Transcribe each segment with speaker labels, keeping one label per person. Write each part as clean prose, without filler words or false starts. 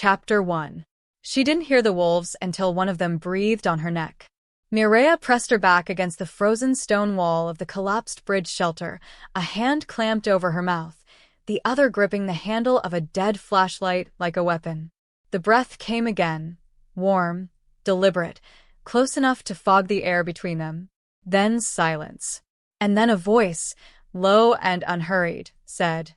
Speaker 1: Chapter 1. She didn't hear the wolves until one of them breathed on her neck. Mireya pressed her back against the frozen stone wall of the collapsed bridge shelter, a hand clamped over her mouth, the other gripping the handle of a dead flashlight like a weapon. The breath came again, warm, deliberate, close enough to fog the air between them. Then silence. And then a voice, low and unhurried, said,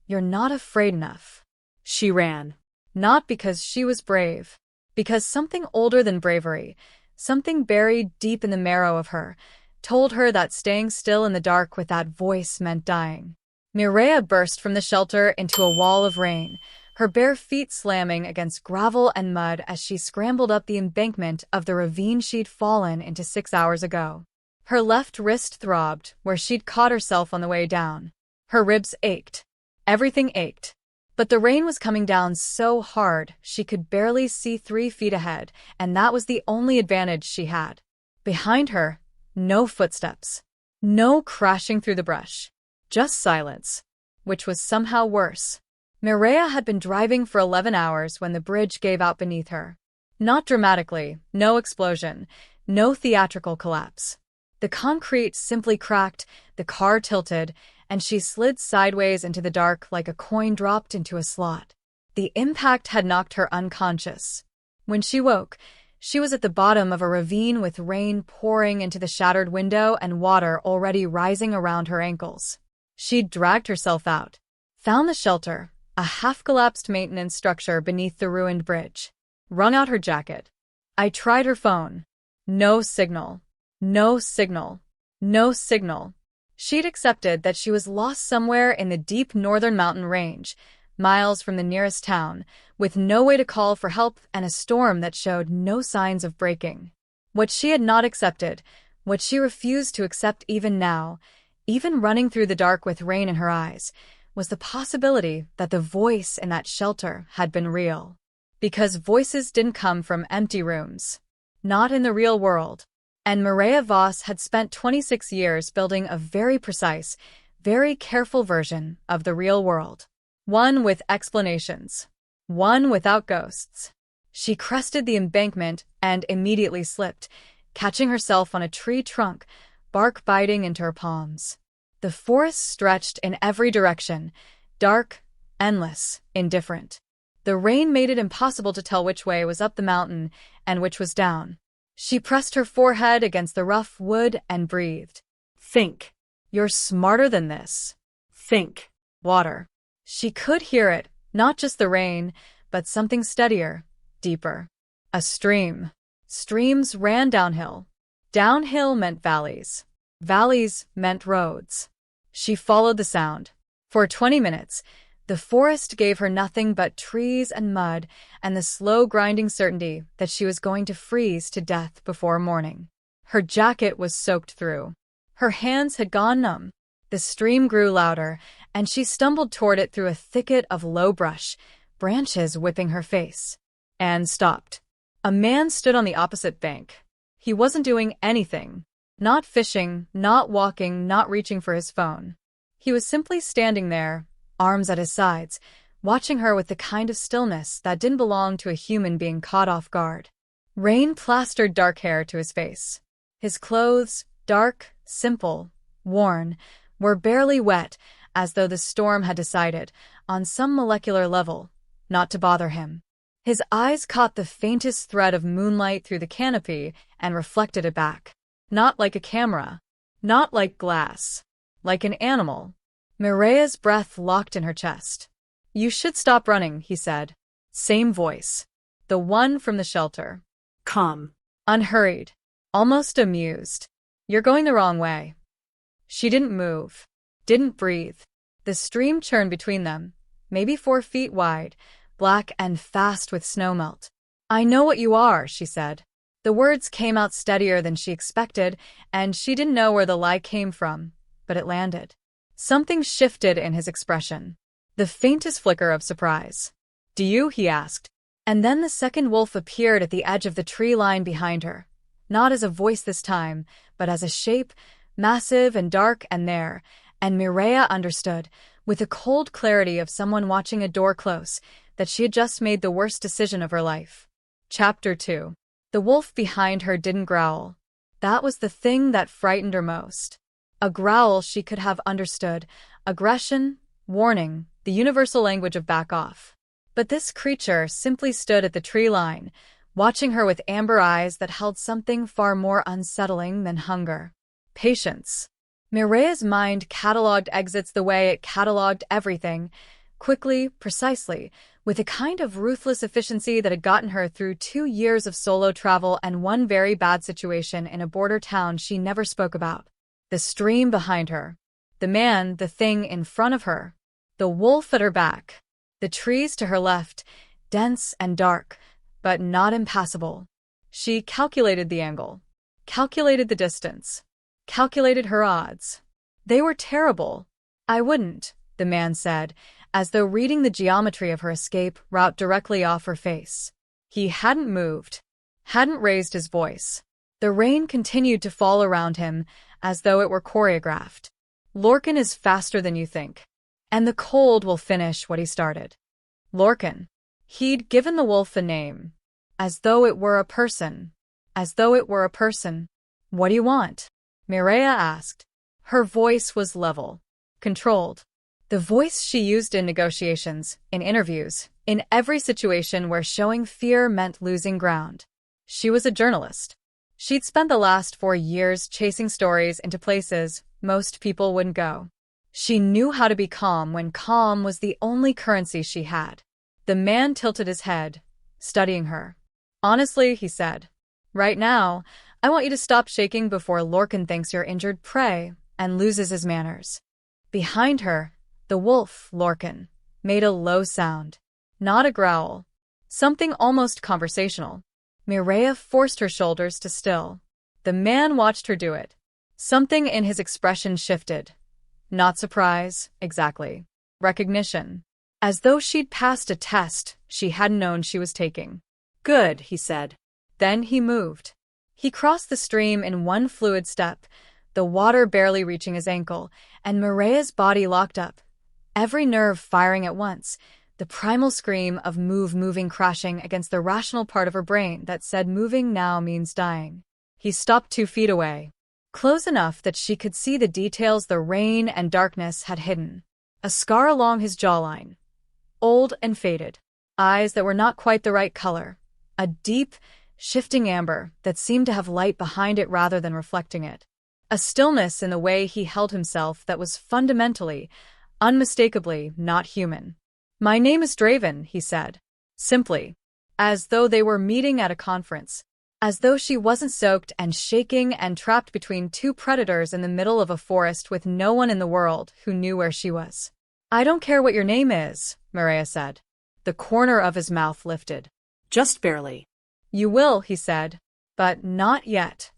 Speaker 1: "You're not afraid enough." She ran. Not because she was brave. Because something older than bravery, something buried deep in the marrow of her, told her that staying still in the dark with that voice meant dying. Mireya burst from the shelter into a wall of rain, her bare feet slamming against gravel and mud as she scrambled up the embankment of the ravine she'd fallen into 6 hours ago. Her left wrist throbbed where she'd caught herself on the way down. Her ribs ached. Everything ached. But the rain was coming down so hard she could barely see 3 feet ahead, and that was the only advantage she had. Behind her, no footsteps. No crashing through the brush. Just silence, which was somehow worse. Mireya had been driving for 11 hours when the bridge gave out beneath her. Not dramatically, no explosion, no theatrical collapse. The concrete simply cracked, the car tilted, and she slid sideways into the dark like a coin dropped into a slot. The impact had knocked her unconscious. When she woke, she was at the bottom of a ravine with rain pouring into the shattered window and water already rising around her ankles. She'd dragged herself out, found the shelter, a half-collapsed maintenance structure beneath the ruined bridge, wrung out her jacket. I tried her phone. No signal. No signal. No signal. She'd accepted that she was lost somewhere in the deep northern mountain range, miles from the nearest town, with no way to call for help and a storm that showed no signs of breaking. What she had not accepted, what she refused to accept even now, even running through the dark with rain in her eyes, was the possibility that the voice in that shelter had been real. Because voices didn't come from empty rooms. Not in the real world. And Mireya Voss had spent 26 years building a very precise, very careful version of the real world. One with explanations. One without ghosts. She crested the embankment and immediately slipped, catching herself on a tree trunk, bark biting into her palms. The forest stretched in every direction, dark, endless, indifferent. The rain made it impossible to tell which way was up the mountain and which was down. She pressed her forehead against the rough wood and breathed. Think. You're smarter than this. Think. Water. She could hear it, not just the rain, but something steadier, deeper. A stream. Streams ran downhill. Downhill meant valleys. Valleys meant roads. She followed the sound. For 20 minutes, the forest gave her nothing but trees and mud and the slow grinding certainty that she was going to freeze to death before morning. Her jacket was soaked through. Her hands had gone numb. The stream grew louder, and she stumbled toward it through a thicket of low brush, branches whipping her face. And stopped. A man stood on the opposite bank. He wasn't doing anything. Not fishing, not walking, not reaching for his phone. He was simply standing there, arms at his sides, watching her with the kind of stillness that didn't belong to a human being caught off guard. Rain plastered dark hair to his face. His clothes, dark, simple, worn, were barely wet, as though the storm had decided, on some molecular level, not to bother him. His eyes caught the faintest thread of moonlight through the canopy and reflected it back. Not like a camera. Not like glass. Like an animal. Mireya's breath locked in her chest. You should stop running, he said. Same voice. The one from the shelter. Calm. Unhurried. Almost amused. You're going the wrong way. She didn't move. Didn't breathe. The stream churned between them, maybe 4 feet wide, black and fast with snowmelt. I know what you are, she said. The words came out steadier than she expected, and she didn't know where the lie came from, but it landed. Something shifted in his expression. The faintest flicker of surprise. Do you? He asked. And then the second wolf appeared at the edge of the tree line behind her. Not as a voice this time, but as a shape, massive and dark and there, and Mireya understood, with the cold clarity of someone watching a door close, that she had just made the worst decision of her life. Chapter 2. The wolf behind her didn't growl. That was the thing that frightened her most. A growl she could have understood, aggression, warning, the universal language of back off. But this creature simply stood at the tree line, watching her with amber eyes that held something far more unsettling than hunger. Patience. Mireya's mind catalogued exits the way it catalogued everything, quickly, precisely, with a kind of ruthless efficiency that had gotten her through 2 years of solo travel and one very bad situation in a border town she never spoke about. The stream behind her. The man, the thing in front of her. The wolf at her back. The trees to her left, dense and dark, but not impassable. She calculated the angle. Calculated the distance. Calculated her odds. They were terrible. I wouldn't, the man said, as though reading the geometry of her escape route directly off her face. He hadn't moved. Hadn't raised his voice. The rain continued to fall around him, as though it were choreographed. Lorcan is faster than you think. And the cold will finish what he started. Lorcan. He'd given the wolf a name. As though it were a person. As though it were a person. What do you want? Mireya asked. Her voice was level. Controlled. The voice she used in negotiations, in interviews, in every situation where showing fear meant losing ground. She was a journalist. She'd spent the last 4 years chasing stories into places most people wouldn't go. She knew how to be calm when calm was the only currency she had. The man tilted his head, studying her. Honestly, he said, right now, I want you to stop shaking before Lorcan thinks you're injured prey and loses his manners. Behind her, the wolf, Lorcan, made a low sound. Not a growl. Something almost conversational. Mireya forced her shoulders to still. The man watched her do it. Something in his expression shifted. Not surprise, exactly. Recognition. As though she'd passed a test she hadn't known she was taking. Good, he said. Then he moved. He crossed the stream in one fluid step, the water barely reaching his ankle, and Mireya's body locked up. Every nerve firing at once, the primal scream of moving crashing against the rational part of her brain that said moving now means dying. He stopped 2 feet away. Close enough that she could see the details the rain and darkness had hidden. A scar along his jawline. Old and faded. Eyes that were not quite the right color. A deep, shifting amber that seemed to have light behind it rather than reflecting it. A stillness in the way he held himself that was fundamentally, unmistakably not human. My name is Draven, he said. Simply. As though they were meeting at a conference. As though she wasn't soaked and shaking and trapped between 2 predators in the middle of a forest with no one in the world who knew where she was. I don't care what your name is, Mireya said. The corner of his mouth lifted. Just barely. You will, he said. But not yet.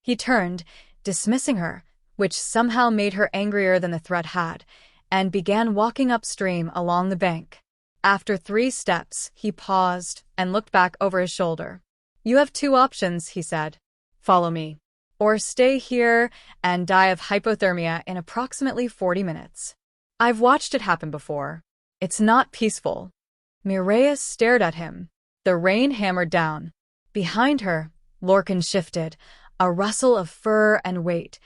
Speaker 1: He turned, dismissing her, which somehow made her angrier than the threat had, and began walking upstream along the bank. After 3 steps, he paused and looked back over his shoulder. You have 2 options, he said. Follow me. Or stay here and die of hypothermia in approximately 40 minutes. I've watched it happen before. It's not peaceful. Mireya stared at him. The rain hammered down. Behind her, Lorcan shifted, a rustle of fur and weight,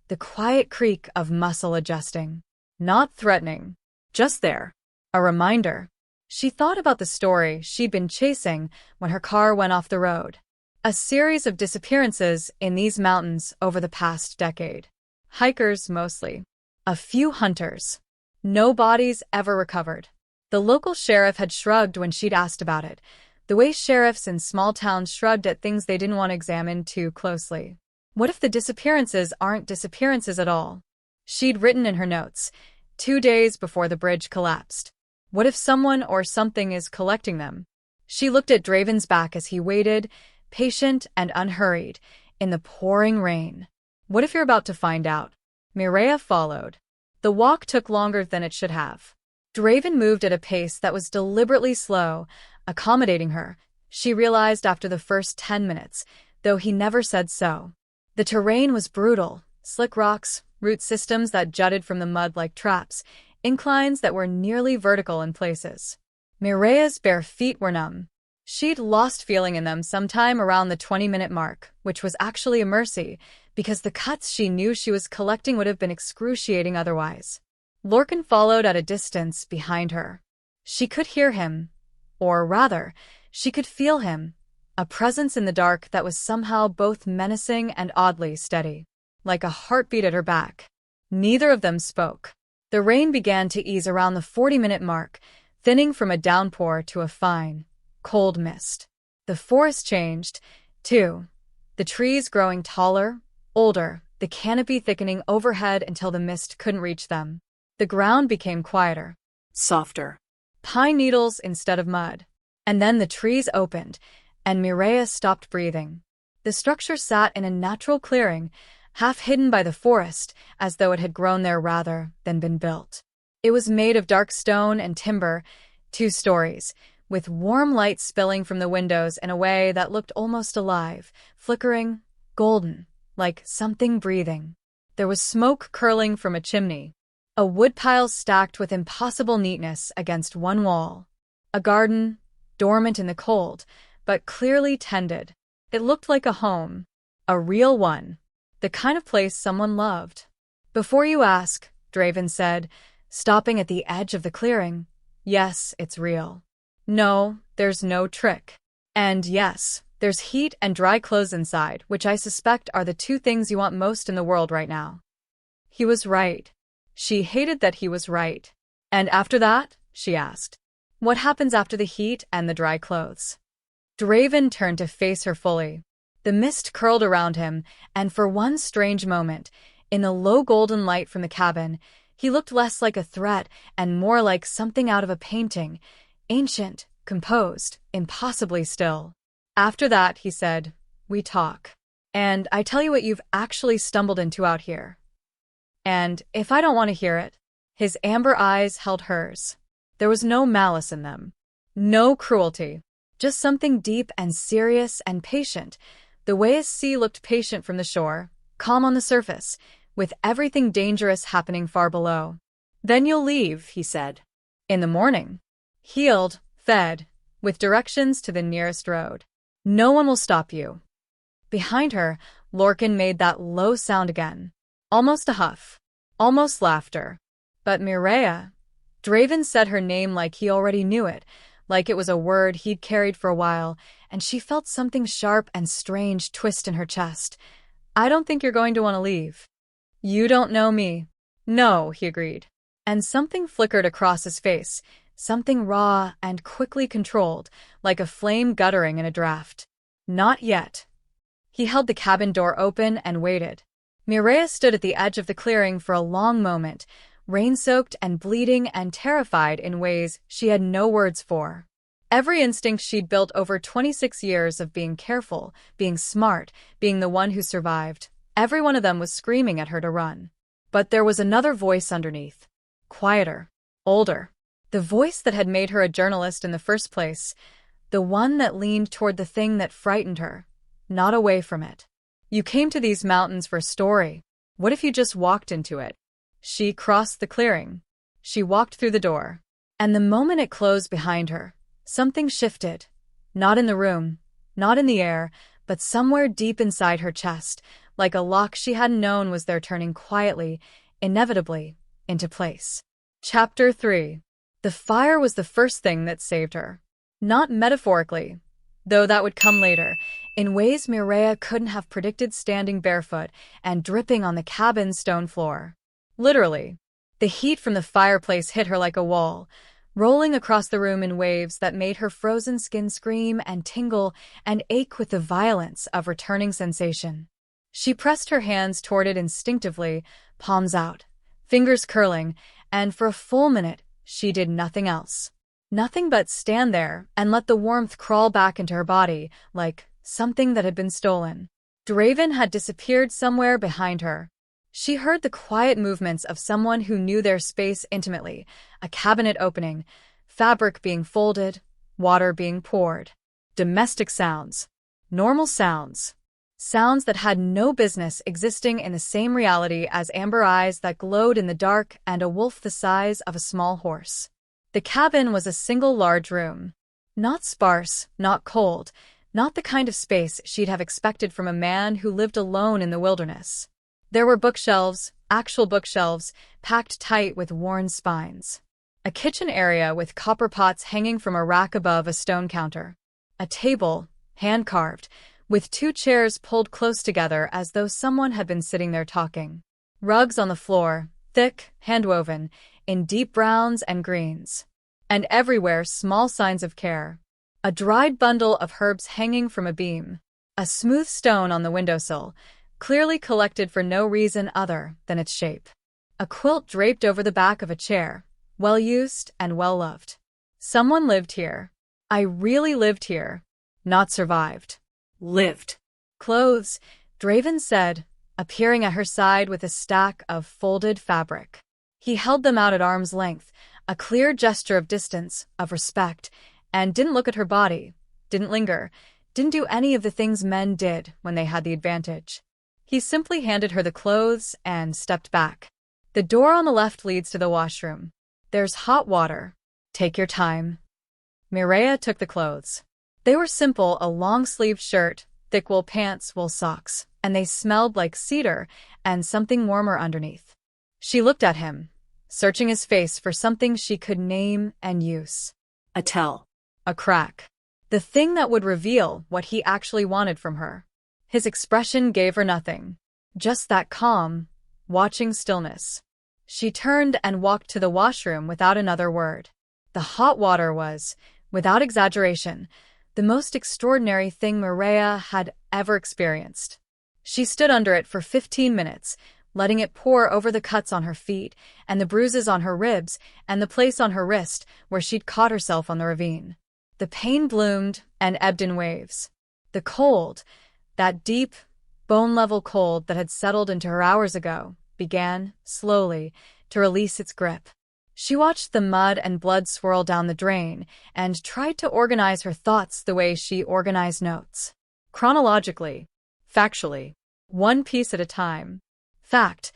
Speaker 1: the quiet creak of muscle adjusting. Not threatening. Just there. A reminder. She thought about the story she'd been chasing when her car went off the road. A series of disappearances in these mountains over the past decade. Hikers mostly. A few hunters. No bodies ever recovered. The local sheriff had shrugged when she'd asked about it, the way sheriffs in small towns shrugged at things they didn't want to examine too closely. What if the disappearances aren't disappearances at all? She'd written in her notes, 2 days before the bridge collapsed. What if someone or something is collecting them? She looked at Draven's back as he waited, patient and unhurried, in the pouring rain. What if you're about to find out? Mireya followed. The walk took longer than it should have. Draven moved at a pace that was deliberately slow, accommodating her, she realized after the first 10 minutes, though he never said so. The terrain was brutal, slick rocks, root systems that jutted from the mud like traps, inclines that were nearly vertical in places. Mireya's bare feet were numb. She'd lost feeling in them sometime around the 20-minute mark, which was actually a mercy, because the cuts she knew she was collecting would have been excruciating otherwise. Lorcan followed at a distance behind her. She could hear him, or rather, she could feel him, a presence in the dark that was somehow both menacing and oddly steady, like a heartbeat at her back. Neither of them spoke. The rain began to ease around the 40-minute mark, thinning from a downpour to a fine, cold mist. The forest changed, too, the trees growing taller, older, the canopy thickening overhead until the mist couldn't reach them. The ground became quieter, softer, pine needles instead of mud. And then the trees opened, and Mireya stopped breathing. The structure sat in a natural clearing, half hidden by the forest, as though it had grown there rather than been built. It was made of dark stone and timber, 2 stories, with warm light spilling from the windows in a way that looked almost alive, flickering, golden, like something breathing. There was smoke curling from a chimney, a woodpile stacked with impossible neatness against one wall, a garden, dormant in the cold, but clearly tended. It looked like a home, a real one, the kind of place someone loved. "Before you ask," Draven said, stopping at the edge of the clearing, "yes, it's real. No, there's no trick. And yes, there's heat and dry clothes inside, which I suspect are the 2 things you want most in the world right now." He was right. She hated that he was right. "And after that?" she asked. "What happens after the heat and the dry clothes?" Draven turned to face her fully. The mist curled around him, and for one strange moment, in the low golden light from the cabin, he looked less like a threat and more like something out of a painting, ancient, composed, impossibly still. "After that," he said, "we talk. And I tell you what you've actually stumbled into out here. And if I don't want to hear it..." His amber eyes held hers. There was no malice in them. No cruelty. Just something deep and serious and patient, the way a sea looked patient from the shore, calm on the surface, with everything dangerous happening far below. "Then you'll leave," he said. "In the morning. Healed, fed, with directions to the nearest road. No one will stop you." Behind her, Lorcan made that low sound again. Almost a huff. Almost laughter. But Mireya... Draven said her name like he already knew it, like it was a word he'd carried for a while, and she felt something sharp and strange twist in her chest. "I don't think you're going to want to leave." "You don't know me." "No," he agreed. And something flickered across his face, something raw and quickly controlled, like a flame guttering in a draft. "Not yet." He held the cabin door open and waited. Mireya stood at the edge of the clearing for a long moment, rain-soaked and bleeding and terrified in ways she had no words for. Every instinct she'd built over 26 years of being careful, being smart, being the one who survived, every one of them was screaming at her to run. But there was another voice underneath. Quieter. Older. The voice that had made her a journalist in the first place. The one that leaned toward the thing that frightened her, not away from it. "You came to these mountains for a story. What if you just walked into it?" She crossed the clearing. She walked through the door. And the moment it closed behind her, something shifted. Not in the room, not in the air, but somewhere deep inside her chest, like a lock she hadn't known was there turning quietly, inevitably, into place. Chapter 3. The fire was the first thing that saved her. Not metaphorically, though that would come later, in ways Mireya couldn't have predicted, standing barefoot and dripping on the cabin's stone floor. Literally. The heat from the fireplace hit her like a wall, rolling across the room in waves that made her frozen skin scream and tingle and ache with the violence of returning sensation. She pressed her hands toward it instinctively, palms out, fingers curling, and for a full minute she did nothing else. Nothing but stand there and let the warmth crawl back into her body, like something that had been stolen. Draven had disappeared somewhere behind her. She heard the quiet movements of someone who knew their space intimately, a cabinet opening, fabric being folded, water being poured. Domestic sounds. Normal sounds. Sounds that had no business existing in the same reality as amber eyes that glowed in the dark and a wolf the size of a small horse. The cabin was a single large room. Not sparse, not cold, not the kind of space she'd have expected from a man who lived alone in the wilderness. There were bookshelves, actual bookshelves, packed tight with worn spines. A kitchen area with copper pots hanging from a rack above a stone counter. A table, hand-carved, with 2 chairs pulled close together as though someone had been sitting there talking. Rugs on the floor, thick, hand-woven, in deep browns and greens. And everywhere small signs of care. A dried bundle of herbs hanging from a beam. A smooth stone on the windowsill, clearly collected for no reason other than its shape. A quilt draped over the back of a chair, well-used and well-loved. Someone lived here. I really lived here. Not survived. Lived. Clothes, Draven said, appearing at her side with a stack of folded fabric. He held them out at arm's length, a clear gesture of distance, of respect, and didn't look at her body, didn't linger, didn't do any of the things men did when they had the advantage. He simply handed her the clothes and stepped back. The door on the left leads to the washroom. There's hot water. Take your time. Mireya took the clothes. They were simple, a long-sleeved shirt, thick wool pants, wool socks, and they smelled like cedar and something warmer underneath. She looked at him, searching his face for something she could name and use. A tell. A crack. The thing that would reveal what he actually wanted from her. His expression gave her nothing. Just that calm, watching stillness. She turned and walked to the washroom without another word. The hot water was, without exaggeration, the most extraordinary thing Mireya had ever experienced. She stood under it for 15 minutes, letting it pour over the cuts on her feet and the bruises on her ribs and the place on her wrist where she'd caught herself on the ravine. The pain bloomed and ebbed in waves. The cold, that deep, bone-level cold that had settled into her hours ago, began, slowly, to release its grip. She watched the mud and blood swirl down the drain and tried to organize her thoughts the way she organized notes. Chronologically, factually, one piece at a time. Fact: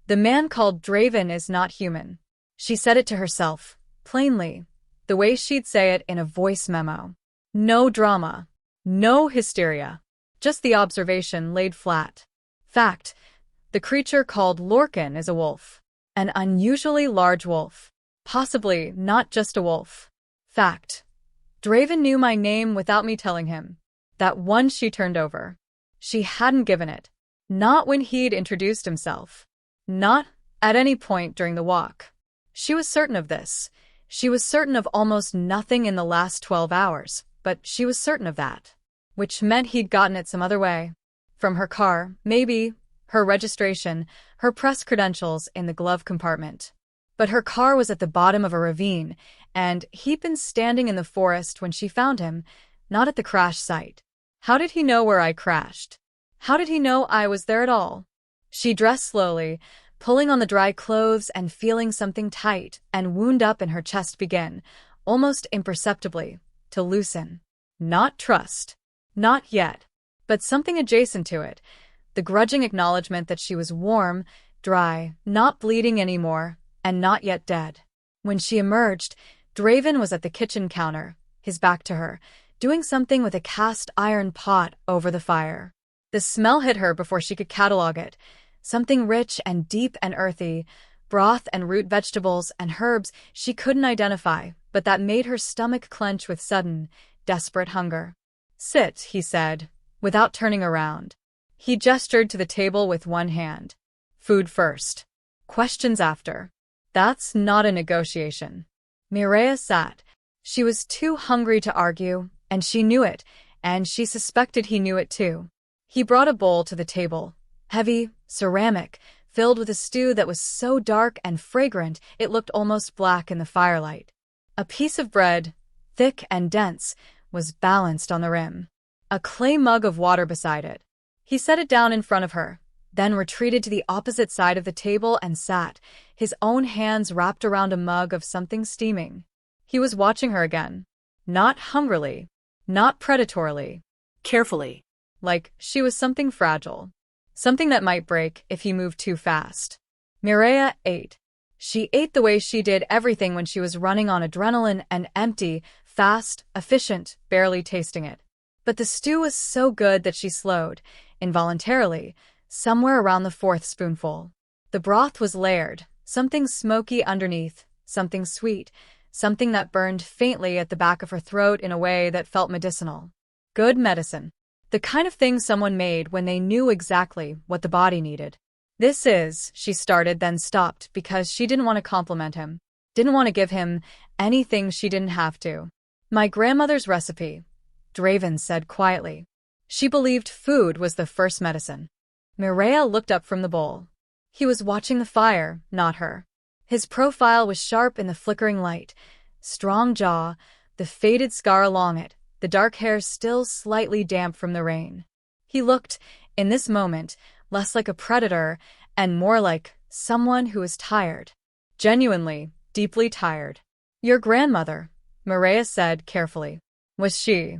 Speaker 1: the man called Draven is not human. She said it to herself, plainly, the way she'd say it in a voice memo. No drama. No hysteria. Just the observation laid flat. Fact: the creature called Lorcan is a wolf. An unusually large wolf. Possibly not just a wolf. Fact: Draven knew my name without me telling him. That one she turned over. She hadn't given it. Not when he'd introduced himself. Not at any point during the walk. She was certain of this. She was certain of almost nothing in the last 12 hours, but she was certain of that. Which meant he'd gotten it some other way. From her car, maybe, her registration, her press credentials in the glove compartment. But her car was at the bottom of a ravine, and he'd been standing in the forest when she found him, not at the crash site. How did he know where I crashed? How did he know I was there at all? She dressed slowly, pulling on the dry clothes and feeling something tight and wound up in her chest begin, almost imperceptibly, to loosen. Not trust. Not yet. But something adjacent to it. The grudging acknowledgement that she was warm, dry, not bleeding anymore, and not yet dead. When she emerged, Draven was at the kitchen counter, his back to her, doing something with a cast iron pot over the fire. The smell hit her before she could catalog it. Something rich and deep and earthy, broth and root vegetables and herbs she couldn't identify, but that made her stomach clench with sudden, desperate hunger. Sit, he said, without turning around. He gestured to the table with one hand. Food first. Questions after. That's not a negotiation. Mireya sat. She was too hungry to argue, and she knew it, and she suspected he knew it too. He brought a bowl to the table. Heavy, ceramic, filled with a stew that was so dark and fragrant it looked almost black in the firelight. A piece of bread, thick and dense, was balanced on the rim. A clay mug of water beside it. He set it down in front of her, then retreated to the opposite side of the table and sat, his own hands wrapped around a mug of something steaming. He was watching her again. Not hungrily. Not predatorily. Carefully. like she was something fragile. Something that might break if he moved too fast. Mireya ate. She ate the way she did everything when she was running on adrenaline and empty, fast, efficient, barely tasting it. But the stew was so good that she slowed, involuntarily, somewhere around the fourth spoonful. The broth was layered, something smoky underneath, something sweet, something that burned faintly at the back of her throat in a way that felt medicinal. Good medicine. The kind of thing someone made when they knew exactly what the body needed. This is, she started, then stopped because she didn't want to compliment him. Didn't want to give him anything she didn't have to. My grandmother's recipe, Draven said quietly. She believed food was the first medicine. Mireya looked up from the bowl. He was watching the fire, not her. His profile was sharp in the flickering light. Strong jaw, the faded scar along it, the dark hair still slightly damp from the rain. He looked, in this moment, less like a predator and more like someone who was tired. Genuinely, deeply tired. Your grandmother, Mireya said carefully. Was she?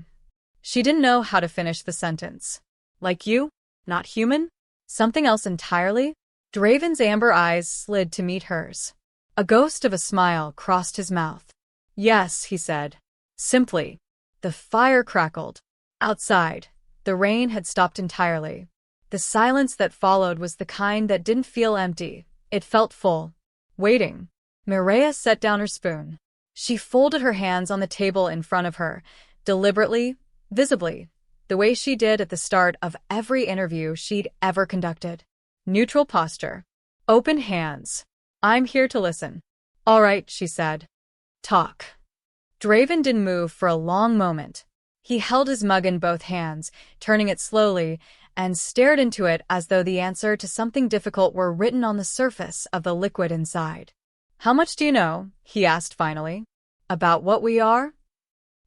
Speaker 1: She didn't know how to finish the sentence. Like you? Not human? Something else entirely? Draven's amber eyes slid to meet hers. A ghost of a smile crossed his mouth. Yes, he said. Simply. The fire crackled. Outside, the rain had stopped entirely. The silence that followed was the kind that didn't feel empty. It felt full. Waiting. Mireya set down her spoon. She folded her hands on the table in front of her, deliberately, visibly, the way she did at the start of every interview she'd ever conducted. Neutral posture. Open hands. I'm here to listen. All right, she said. Talk. Draven didn't move for a long moment. He held his mug in both hands, turning it slowly, and stared into it as though the answer to something difficult were written on the surface of the liquid inside. How much do you know? He asked finally. About what we are?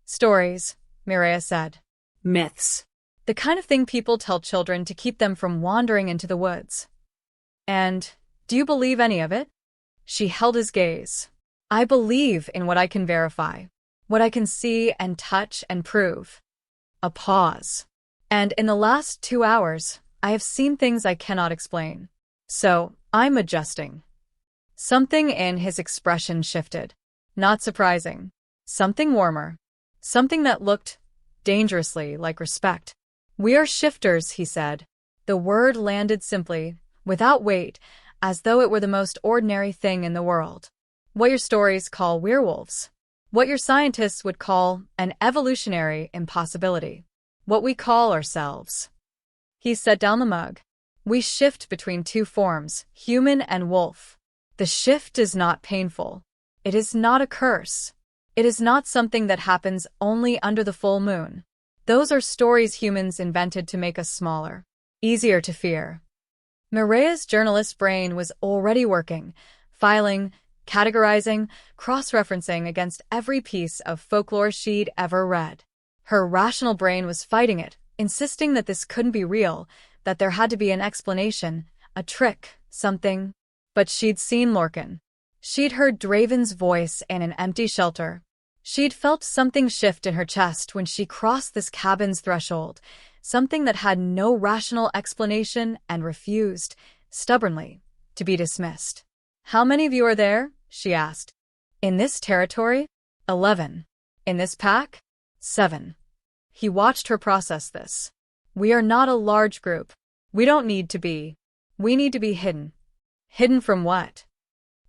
Speaker 1: Stories, Mireya said. Myths. The kind of thing people tell children to keep them from wandering into the woods. And, do you believe any of it? She held his gaze. I believe in what I can verify. What I can see and touch and prove. A pause. And in the last 2 hours, I have seen things I cannot explain. So, I'm adjusting. Something in his expression shifted. Not surprising. Something warmer. Something that looked dangerously like respect. We are shifters, he said. The word landed simply, without weight, as though it were the most ordinary thing in the world. What your stories call werewolves. What your scientists would call an evolutionary impossibility. What we call ourselves. He set down the mug. We shift between two forms, human and wolf. The shift is not painful. It is not a curse. It is not something that happens only under the full moon. Those are stories humans invented to make us smaller, easier to fear. Mireya's journalist's brain was already working, filing, categorizing, cross-referencing against every piece of folklore she'd ever read. Her rational brain was fighting it, insisting that this couldn't be real, that there had to be an explanation, a trick, something. But she'd seen Lorcan. She'd heard Draven's voice in an empty shelter. She'd felt something shift in her chest when she crossed this cabin's threshold, something that had no rational explanation and refused, stubbornly, to be dismissed. How many of you are there? She asked. In this territory? 11. In this pack? 7. He watched her process this. We are not a large group. We don't need to be. We need to be hidden. Hidden from what?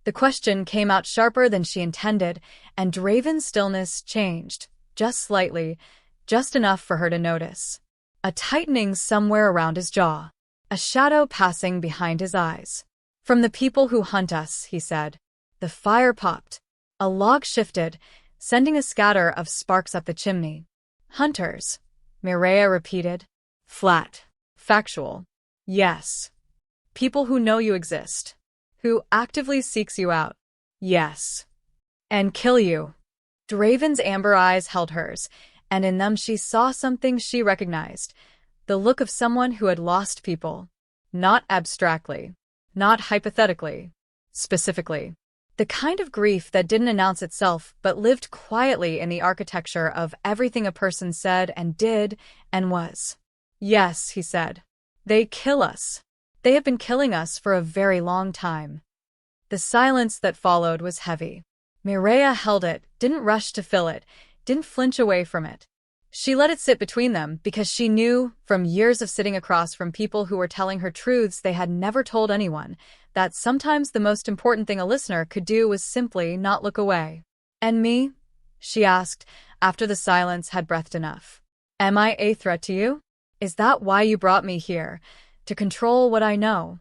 Speaker 1: The question came out sharper than she intended, and Draven's stillness changed, just slightly, just enough for her to notice. A tightening somewhere around his jaw. A shadow passing behind his eyes. From the people who hunt us, he said. The fire popped. A log shifted, sending a scatter of sparks up the chimney. Hunters, Mireya repeated. Flat. Factual. Yes. People who know you exist. Who actively seeks you out. Yes. And kill you. Draven's amber eyes held hers, and in them she saw something she recognized. The look of someone who had lost people. Not abstractly. Not hypothetically. Specifically. The kind of grief that didn't announce itself but lived quietly in the architecture of everything a person said and did and was. Yes, he said. They kill us. They have been killing us for a very long time. The silence that followed was heavy. Mireya held it, didn't rush to fill it, didn't flinch away from it. She let it sit between them because she knew, from years of sitting across from people who were telling her truths they had never told anyone, that sometimes the most important thing a listener could do was simply not look away. "And me?" she asked, after the silence had breathed enough. "Am I a threat to you? Is that why you brought me here? To control what I know?"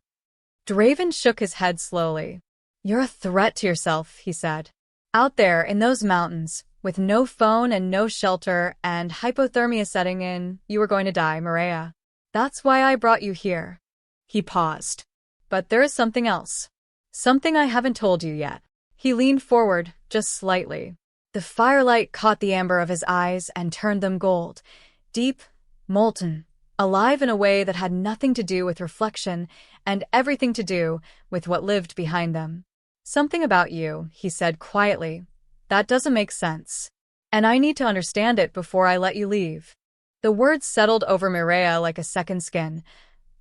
Speaker 1: Draven shook his head slowly. "You're a threat to yourself," he said. "Out there in those mountains, with no phone and no shelter and hypothermia setting in, you were going to die, Mireya. That's why I brought you here." He paused. "But there is something else. Something I haven't told you yet." He leaned forward, just slightly. The firelight caught the amber of his eyes and turned them gold, deep, molten, alive in a way that had nothing to do with reflection and everything to do with what lived behind them. "Something about you," he said quietly, "that doesn't make sense. And I need to understand it before I let you leave." The words settled over Mireya like a second skin,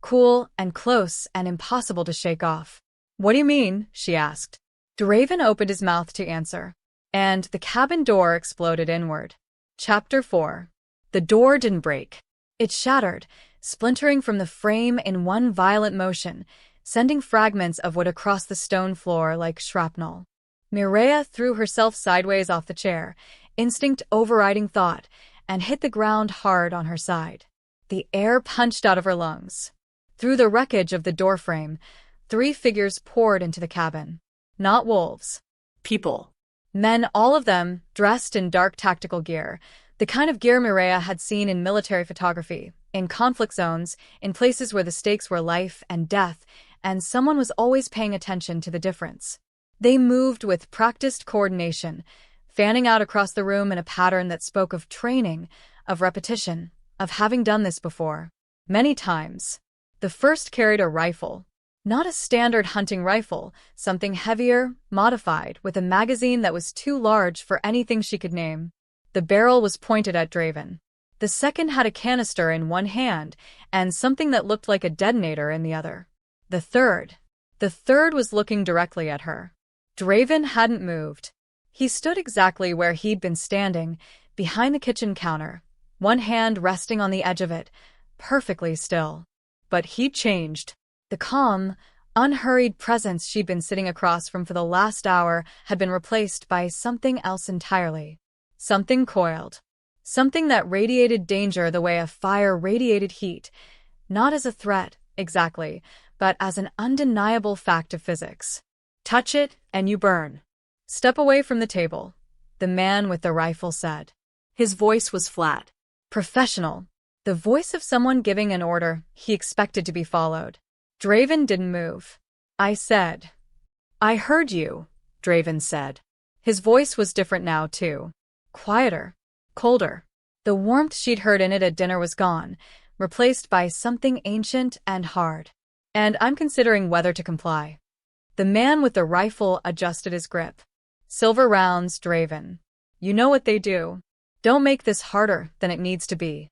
Speaker 1: cool and close and impossible to shake off. "What do you mean?" she asked. Draven opened his mouth to answer, and the cabin door exploded inward. Chapter 4. The door didn't break. It shattered, splintering from the frame in one violent motion, sending fragments of wood across the stone floor like shrapnel. Mireya threw herself sideways off the chair, instinct overriding thought, and hit the ground hard on her side. The air punched out of her lungs. Through the wreckage of the doorframe, 3 figures poured into the cabin. Not wolves. People. Men, all of them, dressed in dark tactical gear, the kind of gear Mireya had seen in military photography, in conflict zones, in places where the stakes were life and death, and someone was always paying attention to the difference. They moved with practiced coordination, fanning out across the room in a pattern that spoke of training, of repetition, of having done this before. Many times. The first carried a rifle. Not a standard hunting rifle, something heavier, modified, with a magazine that was too large for anything she could name. The barrel was pointed at Draven. The second had a canister in one hand and something that looked like a detonator in the other. The third was looking directly at her. Draven hadn't moved. He stood exactly where he'd been standing, behind the kitchen counter, one hand resting on the edge of it, perfectly still. But he'd changed. The calm, unhurried presence she'd been sitting across from for the last hour had been replaced by something else entirely. Something coiled. Something that radiated danger the way a fire radiated heat, not as a threat, exactly, but as an undeniable fact of physics. "Touch it, and you burn." "Step away from the table," the man with the rifle said. His voice was flat, professional, the voice of someone giving an order he expected to be followed. Draven didn't move. "I said." "I heard you," Draven said. His voice was different now, too. Quieter. Colder. The warmth she'd heard in it at dinner was gone, replaced by something ancient and hard. "And I'm considering whether to comply." The man with the rifle adjusted his grip. "Silver rounds, Draven. You know what they do. Don't make this harder than it needs to be."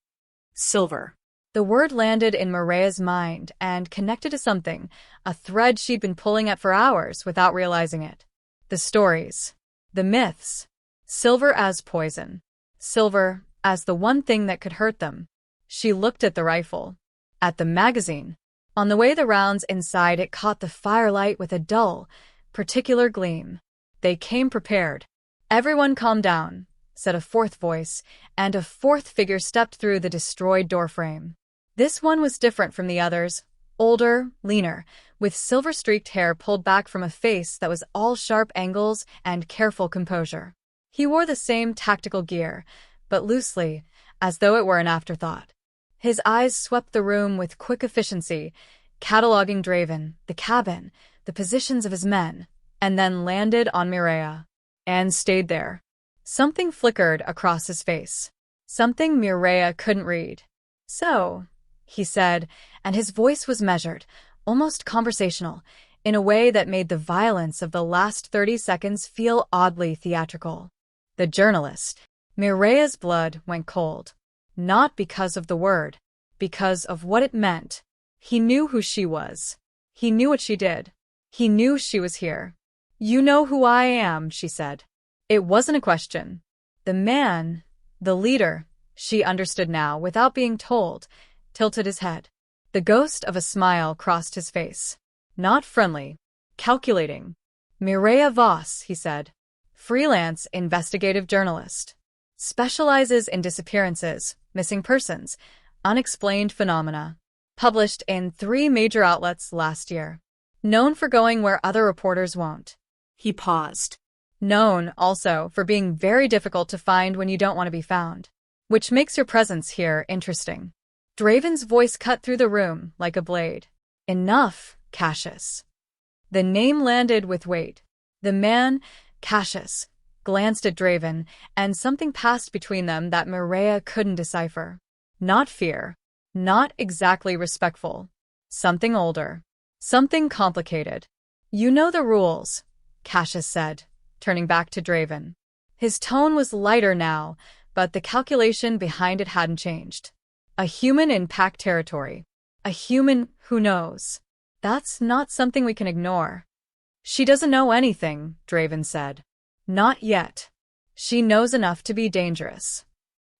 Speaker 1: Silver. The word landed in Mireya's mind and connected to something, a thread she'd been pulling at for hours without realizing it. The stories. The myths. Silver as poison. Silver as the one thing that could hurt them. She looked at the rifle. At the magazine. On the way the rounds inside it caught the firelight with a dull, particular gleam. They came prepared. "Everyone calm down," said a fourth voice, and a fourth figure stepped through the destroyed doorframe. This one was different from the others, older, leaner, with silver-streaked hair pulled back from a face that was all sharp angles and careful composure. He wore the same tactical gear, but loosely, as though it were an afterthought. His eyes swept the room with quick efficiency, cataloging Draven, the cabin, the positions of his men, and then landed on Mireya. And stayed there. Something flickered across his face. Something Mireya couldn't read. "So," he said, and his voice was measured, almost conversational, in a way that made the violence of the last 30 seconds feel oddly theatrical. "The journalist." Mireya's blood went cold. Not because of the word. because of what it meant. He knew who she was. He knew what she did. He knew she was here. "You know who I am," she said. It wasn't a question. The man, the leader, she understood now without being told, tilted his head. The ghost of a smile crossed his face. Not friendly. Calculating. "Mireya Voss," he said. "Freelance investigative journalist. Specializes in disappearances, missing persons, unexplained phenomena. Published in 3 major outlets last year. Known for going where other reporters won't."
Speaker 2: He paused.
Speaker 1: "Known, also, for being very difficult to find when you don't want to be found. Which makes your presence here interesting." Draven's voice cut through the room like a blade. "Enough, Cassius." The name landed with weight. The man, Cassius, glanced at Draven, and something passed between them that Mireya couldn't decipher. Not fear. Not exactly respectful. Something older. Something complicated. "You know the rules," Cassius said, turning back to Draven. His tone was lighter now, but the calculation behind it hadn't changed. A human in pack territory. A human who knows. That's not something we can ignore. "She doesn't know anything," Draven said. "Not yet. She knows enough to be dangerous."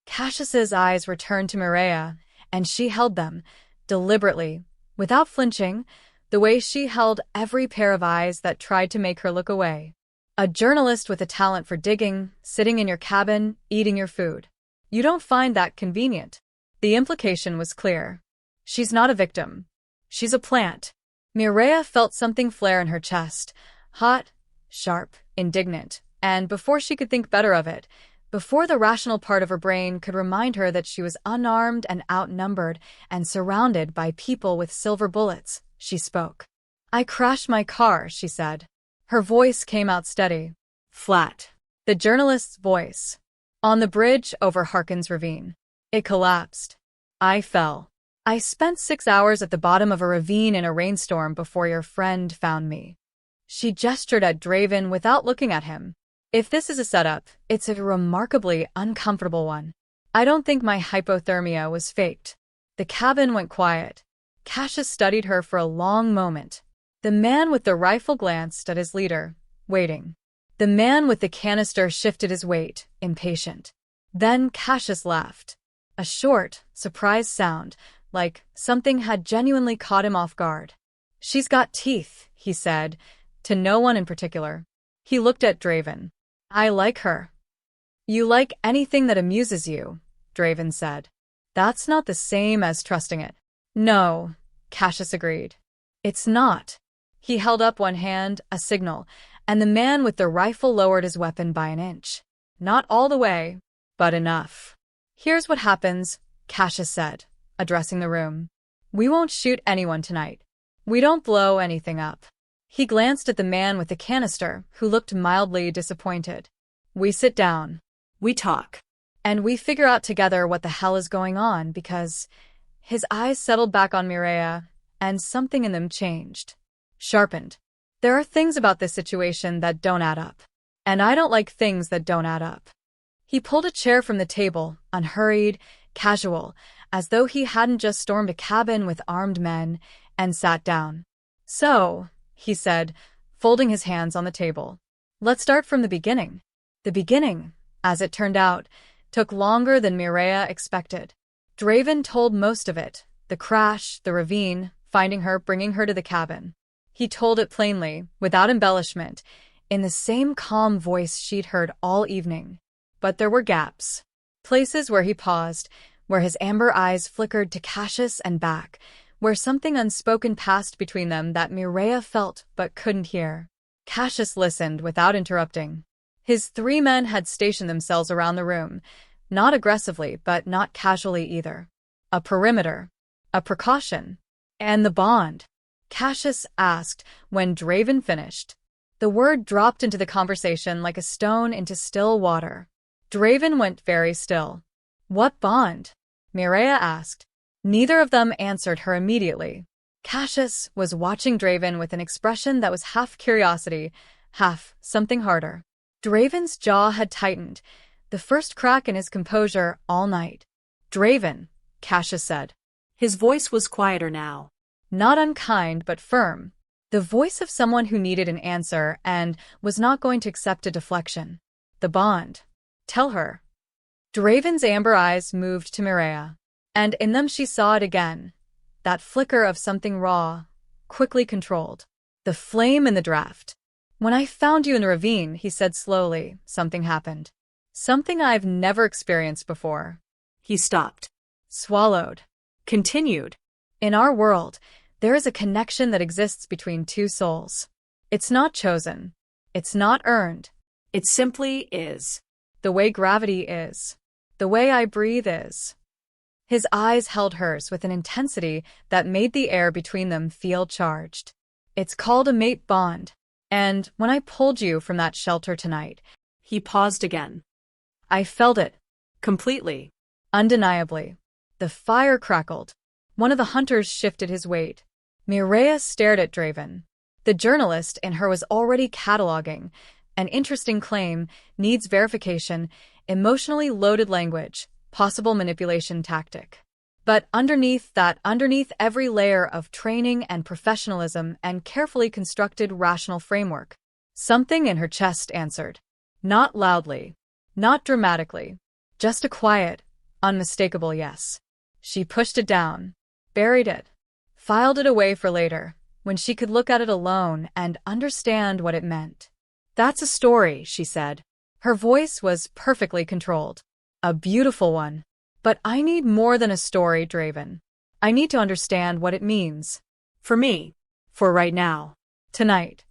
Speaker 1: Cassius's eyes returned to Mireya, and she held them, deliberately, without flinching, the way she held every pair of eyes that tried to make her look away. A journalist with a talent for digging, sitting in your cabin, eating your food. You don't find that convenient. The implication was clear. She's not a victim. She's a plant. Mireya felt something flare in her chest, hot, sharp, indignant, and before she could think better of it, before the rational part of her brain could remind her that she was unarmed and outnumbered and surrounded by people with silver bullets, she spoke. "I crashed my car," she said. Her voice came out steady. Flat. The journalist's voice. "On the bridge over Harkin's ravine. It collapsed. I fell. I spent 6 hours at the bottom of a ravine in a rainstorm before your friend found me." She gestured at Draven without looking at him. "If this is a setup, it's a remarkably uncomfortable one. I don't think my hypothermia was faked." The cabin went quiet. Cassius studied her for a long moment. The man with the rifle glanced at his leader, waiting. The man with the canister shifted his weight, impatient. Then Cassius laughed. A short, surprised sound, like something had genuinely caught him off guard. "She's got teeth," he said, to no one in particular. He looked at Draven. "I like her." "You like anything that amuses you," Draven said. "That's not the same as trusting it." "No," Cassius agreed. "It's not." He held up one hand, a signal, and the man with the rifle lowered his weapon by an inch. "Not all the way, but enough." "Here's what happens," Cassius said, addressing the room. "We won't shoot anyone tonight. We don't blow anything up." He glanced at the man with the canister, who looked mildly disappointed. "We sit down. We talk. And we figure out together what the hell is going on because—" His eyes settled back on Mireya, and something in them changed. Sharpened. "There are things about this situation that don't add up. And I don't like things that don't add up." He pulled a chair from the table, unhurried, casual, as though he hadn't just stormed a cabin with armed men, and sat down. "So," he said, folding his hands on the table, "let's start from the beginning." The beginning, as it turned out, took longer than Mireya expected. Draven told most of it, the crash, the ravine, finding her, bringing her to the cabin. He told it plainly, without embellishment, in the same calm voice she'd heard all evening. But there were gaps. Places where he paused, where his amber eyes flickered to Cassius and back, where something unspoken passed between them that Mireya felt but couldn't hear. Cassius listened without interrupting. His 3 men had stationed themselves around the room, not aggressively but not casually either. A perimeter. A precaution. "And the bond?" Cassius asked when Draven finished. The word dropped into the conversation like a stone into still water. Draven went very still. "What bond?" Mireya asked. Neither of them answered her immediately. Cassius was watching Draven with an expression that was half curiosity, half something harder. Draven's jaw had tightened, the first crack in his composure all night. "Draven," Cassius said.
Speaker 2: His voice was quieter now.
Speaker 1: Not unkind, but firm. The voice of someone who needed an answer and was not going to accept a deflection. The bond. Tell her. Draven's amber eyes moved to Mireya, and in them she saw it again. That flicker of something raw, quickly controlled. The flame in the draft. When I found you in the ravine, he said slowly, something happened. Something I've never experienced before.
Speaker 2: He stopped.
Speaker 1: Swallowed.
Speaker 2: Continued.
Speaker 1: In our world, there is a connection that exists between two souls. It's not chosen. It's not earned.
Speaker 2: It simply is.
Speaker 1: The way gravity is. The way I breathe is. His eyes held hers with an intensity that made the air between them feel charged. It's called a mate bond. And when I pulled you from that shelter tonight,
Speaker 2: He paused again.
Speaker 1: I felt it.
Speaker 2: Completely.
Speaker 1: Undeniably. The fire crackled. One of the hunters shifted his weight. Mireya stared at Draven. The journalist in her was already cataloging. An interesting claim, needs verification, emotionally loaded language, possible manipulation tactic. But underneath every layer of training and professionalism and carefully constructed rational framework, something in her chest answered. Not loudly. Not dramatically. Just a quiet, unmistakable yes. She pushed it down, buried it, filed it away for later, when she could look at it alone and understand what it meant. That's a story, she said. Her voice was perfectly controlled. A beautiful one. But I need more than a story, Draven. I need to understand what it means.
Speaker 2: For me. For right now.
Speaker 1: Tonight.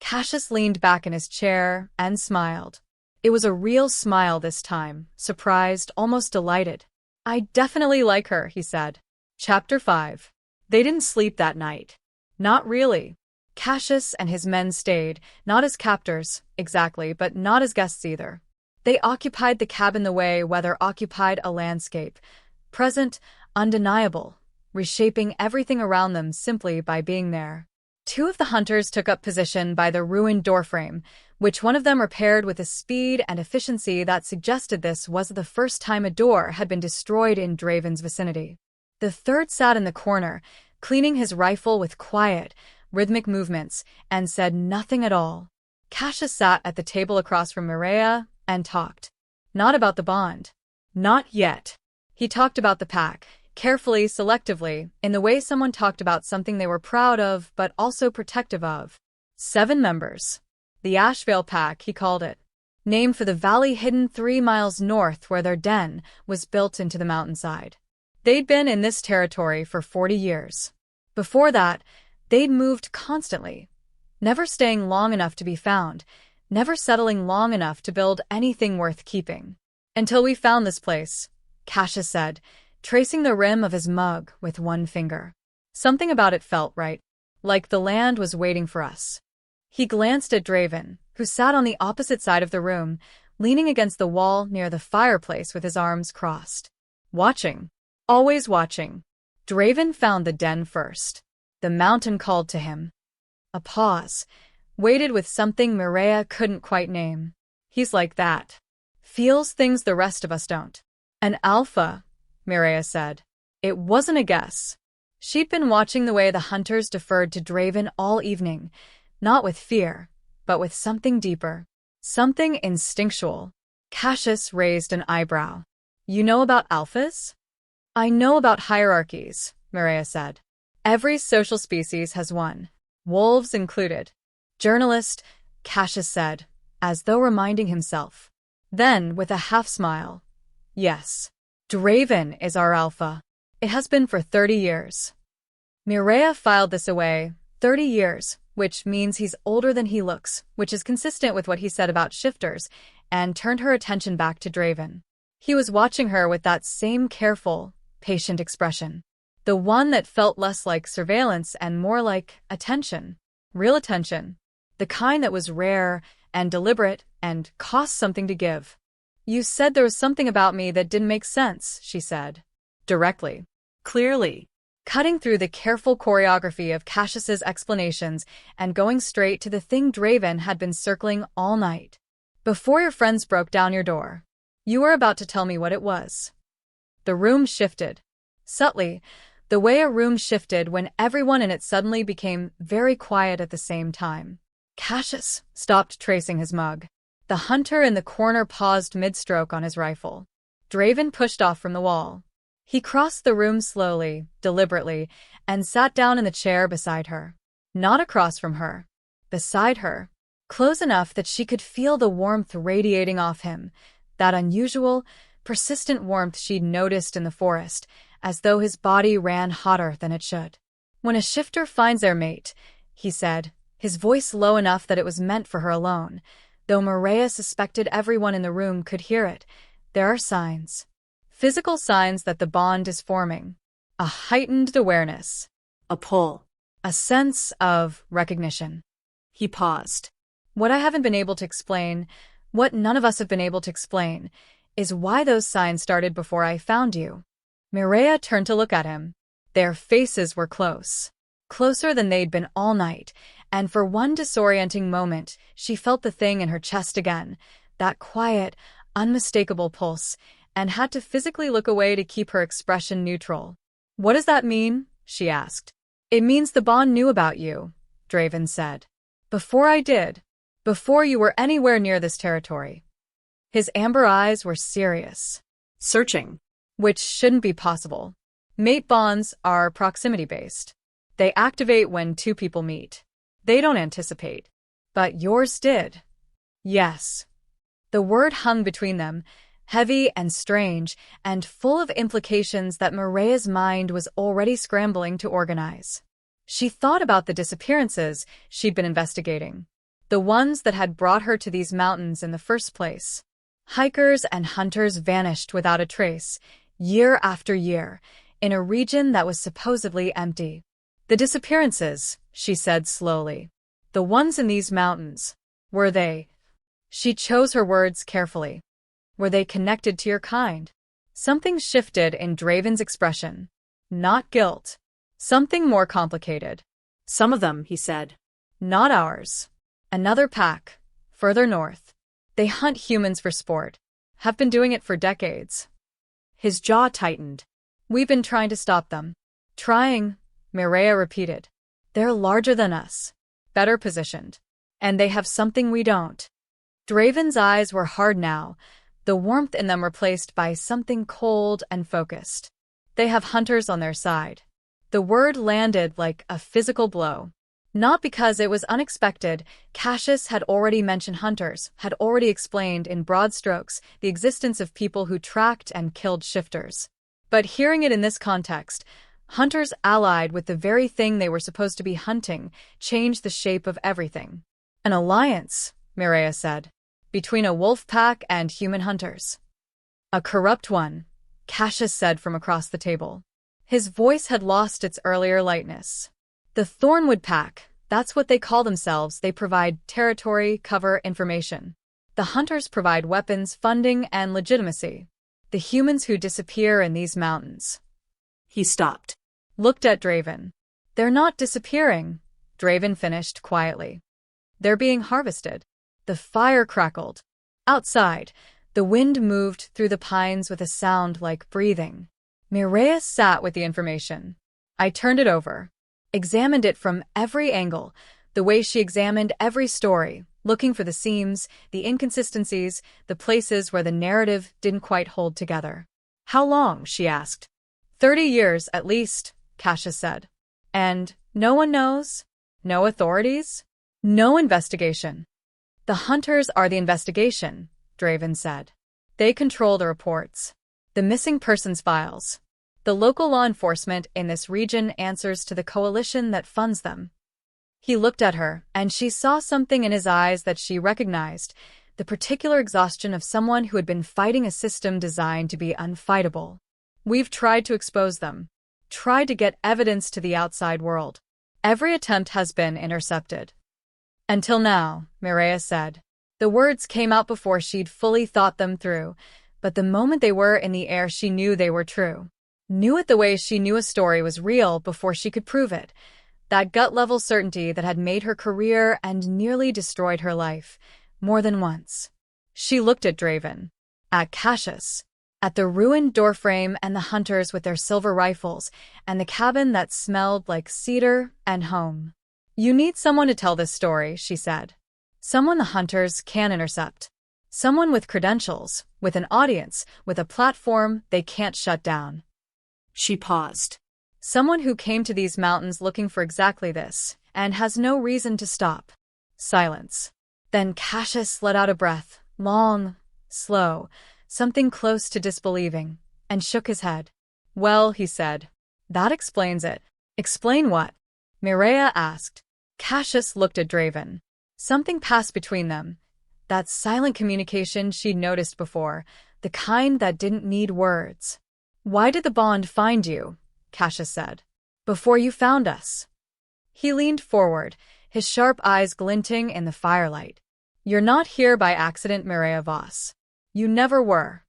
Speaker 1: Cassius leaned back in his chair and smiled. It was a real smile this time, surprised, almost delighted. I definitely like her, he said. Chapter 5. They didn't sleep that night. Not really. Cassius and his men stayed, not as captors, exactly, but not as guests either. They occupied the cabin the way weather occupied a landscape, present, undeniable, reshaping everything around them simply by being there. Two of the hunters took up position by the ruined doorframe, which one of them repaired with a speed and efficiency that suggested this was the first time a door had been destroyed in Draven's vicinity. The third sat in the corner, cleaning his rifle with quiet, rhythmic movements, and said nothing at all. Cassius sat at the table across from Mireya and talked. Not about the bond. Not yet. He talked about the pack, carefully, selectively, in the way someone talked about something they were proud of but also protective of. 7 members. The Ashvale Pack, he called it. Named for the valley hidden 3 miles north where their den was built into the mountainside. They'd been in this territory for 40 years. Before that, they'd moved constantly, never staying long enough to be found, never settling long enough to build anything worth keeping. Until we found this place, Cassius said, tracing the rim of his mug with one finger. Something about it felt right, like the land was waiting for us. He glanced at Draven, who sat on the opposite side of the room, leaning against the wall near the fireplace with his arms crossed. Watching. Always watching. Draven found the den first. The mountain called to him. A pause. Waited with something Mireya couldn't quite name. He's like that. Feels things the rest of us don't. An alpha, Mireya said. It wasn't a guess. She'd been watching the way the hunters deferred to Draven all evening, not with fear, but with something deeper. Something instinctual. Cassius raised an eyebrow. You know about alphas? I know about hierarchies, Mireya said. Every social species has one. Wolves included. Journalist, Cassius said, as though reminding himself. Then, with a half-smile. Yes. Draven is our alpha. It has been for 30 years. Mireya filed this away. 30 years, which means he's older than he looks, which is consistent with what he said about shifters, and turned her attention back to Draven. He was watching her with that same careful, patient expression. The one that felt less like surveillance and more like attention. Real attention. The kind that was rare and deliberate and cost something to give. You said there was something about me that didn't make sense, she said. Directly. Clearly. Cutting through the careful choreography of Cassius's explanations and going straight to the thing Draven had been circling all night. Before your friends broke down your door, you were about to tell me what it was. The room shifted. Subtly, the way a room shifted when everyone in it suddenly became very quiet at the same time. Cassius stopped tracing his mug. The hunter in the corner paused mid-stroke on his rifle. Draven pushed off from the wall. He crossed the room slowly, deliberately, and sat down in the chair beside her. Not across from her. Beside her. Close enough that she could feel the warmth radiating off him, that unusual, persistent warmth she'd noticed in the forest, as though his body ran hotter than it should. "When a shifter finds their mate," he said, his voice low enough that it was meant for her alone, though Mireya suspected everyone in the room could hear it, "there are signs. Physical signs that the bond is forming. A heightened awareness.
Speaker 2: A pull.
Speaker 1: A sense of recognition."
Speaker 2: He paused.
Speaker 1: "What I haven't been able to explain, what none of us have been able to explain, is why those signs started before I found you." Mireya turned to look at him. Their faces were close. Closer than they'd been all night, and for one disorienting moment, she felt the thing in her chest again, that quiet, unmistakable pulse, and had to physically look away to keep her expression neutral. "What does that mean?" she asked. "It means the bond knew about you," Draven said. "Before I did. Before you were anywhere near this territory." His amber eyes were serious.
Speaker 2: Searching.
Speaker 1: "Which shouldn't be possible. Mate bonds are proximity-based. They activate when two people meet. They don't anticipate. But yours did." "Yes." The word hung between them, heavy and strange, and full of implications that Mireya's mind was already scrambling to organize. She thought about the disappearances she'd been investigating, the ones that had brought her to these mountains in the first place. Hikers and hunters vanished without a trace, year after year, in a region that was supposedly empty. "The disappearances," she said slowly. "The ones in these mountains. Were they—" She chose her words carefully. "Were they connected to your kind?" Something shifted in Draven's expression. Not guilt. Something more complicated.
Speaker 2: "Some of them," he said.
Speaker 1: "Not ours. Another pack, further north. They hunt humans for sport. Have been doing it for decades." His jaw tightened. "We've been trying to stop them." "Trying," Mireya repeated. "They're larger than us, better positioned. And they have something we don't." Draven's eyes were hard now, the warmth in them replaced by something cold and focused. "They have hunters on their side." The word landed like a physical blow. Not because it was unexpected. Cassius had already mentioned hunters, had already explained in broad strokes the existence of people who tracked and killed shifters. But hearing it in this context, hunters allied with the very thing they were supposed to be hunting, changed the shape of everything. "An alliance," Mireya said, "between a wolf pack and human hunters." "A corrupt one," Cassius said from across the table. His voice had lost its earlier lightness. "The Thornwood Pack, that's what they call themselves. They provide territory, cover, information. The hunters provide weapons, funding, and legitimacy. The humans who disappear in these mountains."
Speaker 2: He stopped.
Speaker 1: Looked at Draven. "They're not disappearing," Draven finished quietly. "They're being harvested." The fire crackled. Outside, the wind moved through the pines with a sound like breathing. Mireya sat with the information. I turned it over. Examined it from every angle, the way she examined every story, looking for the seams, the inconsistencies, the places where the narrative didn't quite hold together. "How long?" she asked. 30 years, at least," Cassius said. "And no one knows? No authorities? No investigation?" "The hunters are the investigation," Draven said. "They control the reports. The missing persons files. The local law enforcement in this region answers to the coalition that funds them." He looked at her, and she saw something in his eyes that she recognized, the particular exhaustion of someone who had been fighting a system designed to be unfightable. "We've tried to expose them. Tried to get evidence to the outside world. Every attempt has been intercepted." "Until now," Mireya said. The words came out before she'd fully thought them through, but the moment they were in the air she knew they were true. Knew it the way she knew a story was real before she could prove it. That gut-level certainty that had made her career and nearly destroyed her life, more than once. She looked at Draven. At Cassius. At the ruined doorframe and the hunters with their silver rifles, and the cabin that smelled like cedar and home. "You need someone to tell this story," she said. "Someone the hunters can intercept. Someone with credentials, with an audience, with a platform they can't shut down."
Speaker 2: She paused.
Speaker 1: "Someone who came to these mountains looking for exactly this, and has no reason to stop." Silence. Then Cassius let out a breath, long, slow, something close to disbelieving, and shook his head. "Well," he said, "that explains it." "Explain what?" Mireya asked. Cassius looked at Draven. Something passed between them. That silent communication she'd noticed before, the kind that didn't need words. "Why did the bond find you?" Cassius said. "Before you found us." He leaned forward, his sharp eyes glinting in the firelight. "You're not here by accident, Mireya Voss. You never were."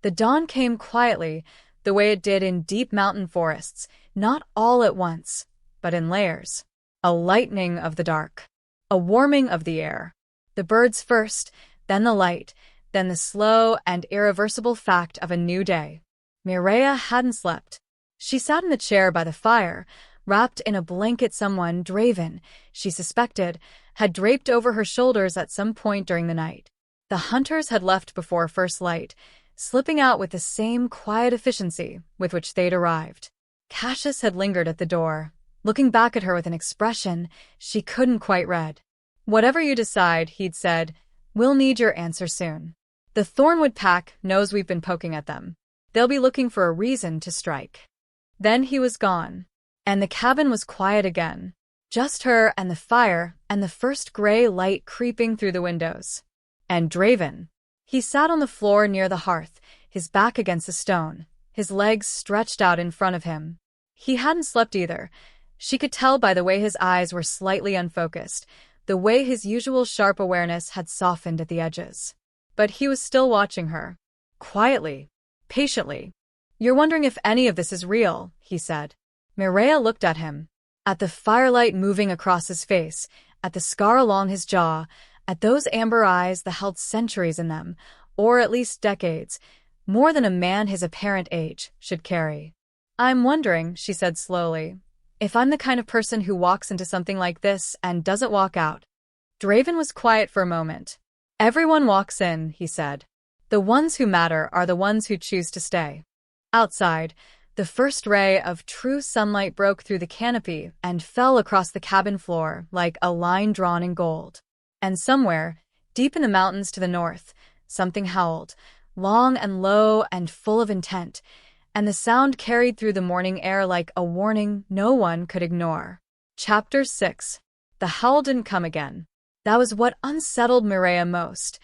Speaker 1: The dawn came quietly, the way it did in deep mountain forests, not all at once, but in layers. A lightening of the dark. A warming of the air. The birds first, then the light, then the slow and irreversible fact of a new day. Mireya hadn't slept. She sat in the chair by the fire, wrapped in a blanket someone, Draven, she suspected, had draped over her shoulders at some point during the night. The hunters had left before first light, slipping out with the same quiet efficiency with which they'd arrived. Cassius had lingered at the door, looking back at her with an expression she couldn't quite read. "Whatever you decide," he'd said, "we'll need your answer soon. The Thornwood Pack knows we've been poking at them. They'll be looking for a reason to strike." Then he was gone, and the cabin was quiet again. Just her and the fire and the first gray light creeping through the windows. And Draven. He sat on the floor near the hearth, his back against the stone, his legs stretched out in front of him. He hadn't slept either. She could tell by the way his eyes were slightly unfocused, the way his usual sharp awareness had softened at the edges. But he was still watching her. Quietly. Patiently. "You're wondering if any of this is real," he said. Mireya looked at him. At the firelight moving across his face, at the scar along his jaw, at those amber eyes that held centuries in them, or at least decades, more than a man his apparent age should carry. "I'm wondering," she said slowly, "if I'm the kind of person who walks into something like this and doesn't walk out." Draven was quiet for a moment. "Everyone walks in," he said. "The ones who matter are the ones who choose to stay." Outside, the first ray of true sunlight broke through the canopy and fell across the cabin floor like a line drawn in gold. And somewhere, deep in the mountains to the north, something howled, long and low and full of intent, and the sound carried through the morning air like a warning no one could ignore. Chapter 6. The howl didn't come again. That was what unsettled Mireya most.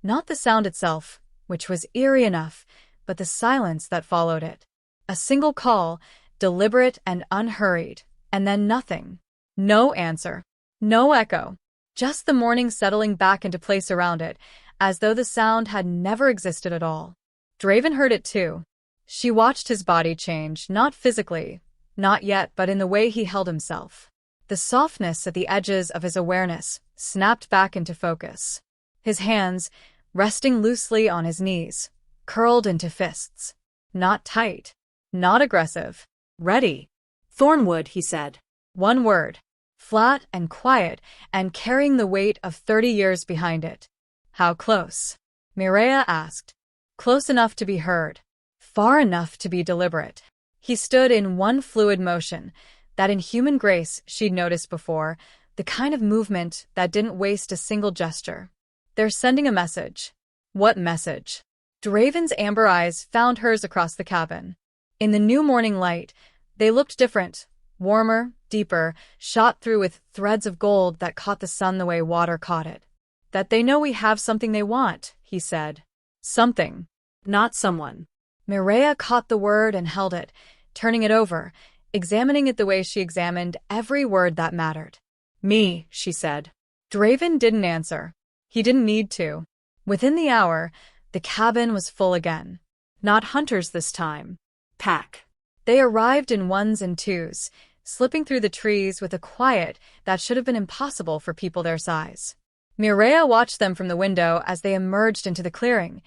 Speaker 1: Not the sound itself, which was eerie enough, but the silence that followed it. A single call, deliberate and unhurried, and then nothing. No answer. No echo. Just the morning settling back into place around it, as though the sound had never existed at all. Draven heard it too. She watched his body change, not physically, not yet, but in the way he held himself. The softness at the edges of his awareness snapped back into focus. His hands, resting loosely on his knees, curled into fists. Not tight. Not aggressive. Ready.
Speaker 2: "Thornwood," he said.
Speaker 1: One word. Flat and quiet, and carrying the weight of 30 years behind it. "How close?" Mireya asked. "Close enough to be heard. Far enough to be deliberate." He stood in one fluid motion, that inhuman grace she'd noticed before, the kind of movement that didn't waste a single gesture. "They're sending a message." What message? Draven's amber eyes found hers across the cabin. In the new morning light, they looked different, warmer, deeper, shot through with threads of gold that caught the sun the way water caught it. "That they know we have something they want," he said. "Something.
Speaker 2: Not someone."
Speaker 1: Mireya caught the word and held it, turning it over, examining it the way she examined every word that mattered. "Me," she said. Draven didn't answer. He didn't need to. Within the hour, the cabin was full again. Not hunters this time.
Speaker 2: Pack.
Speaker 1: They arrived in ones and twos, slipping through the trees with a quiet that should have been impossible for people their size. Mireya watched them from the window as they emerged into the clearing,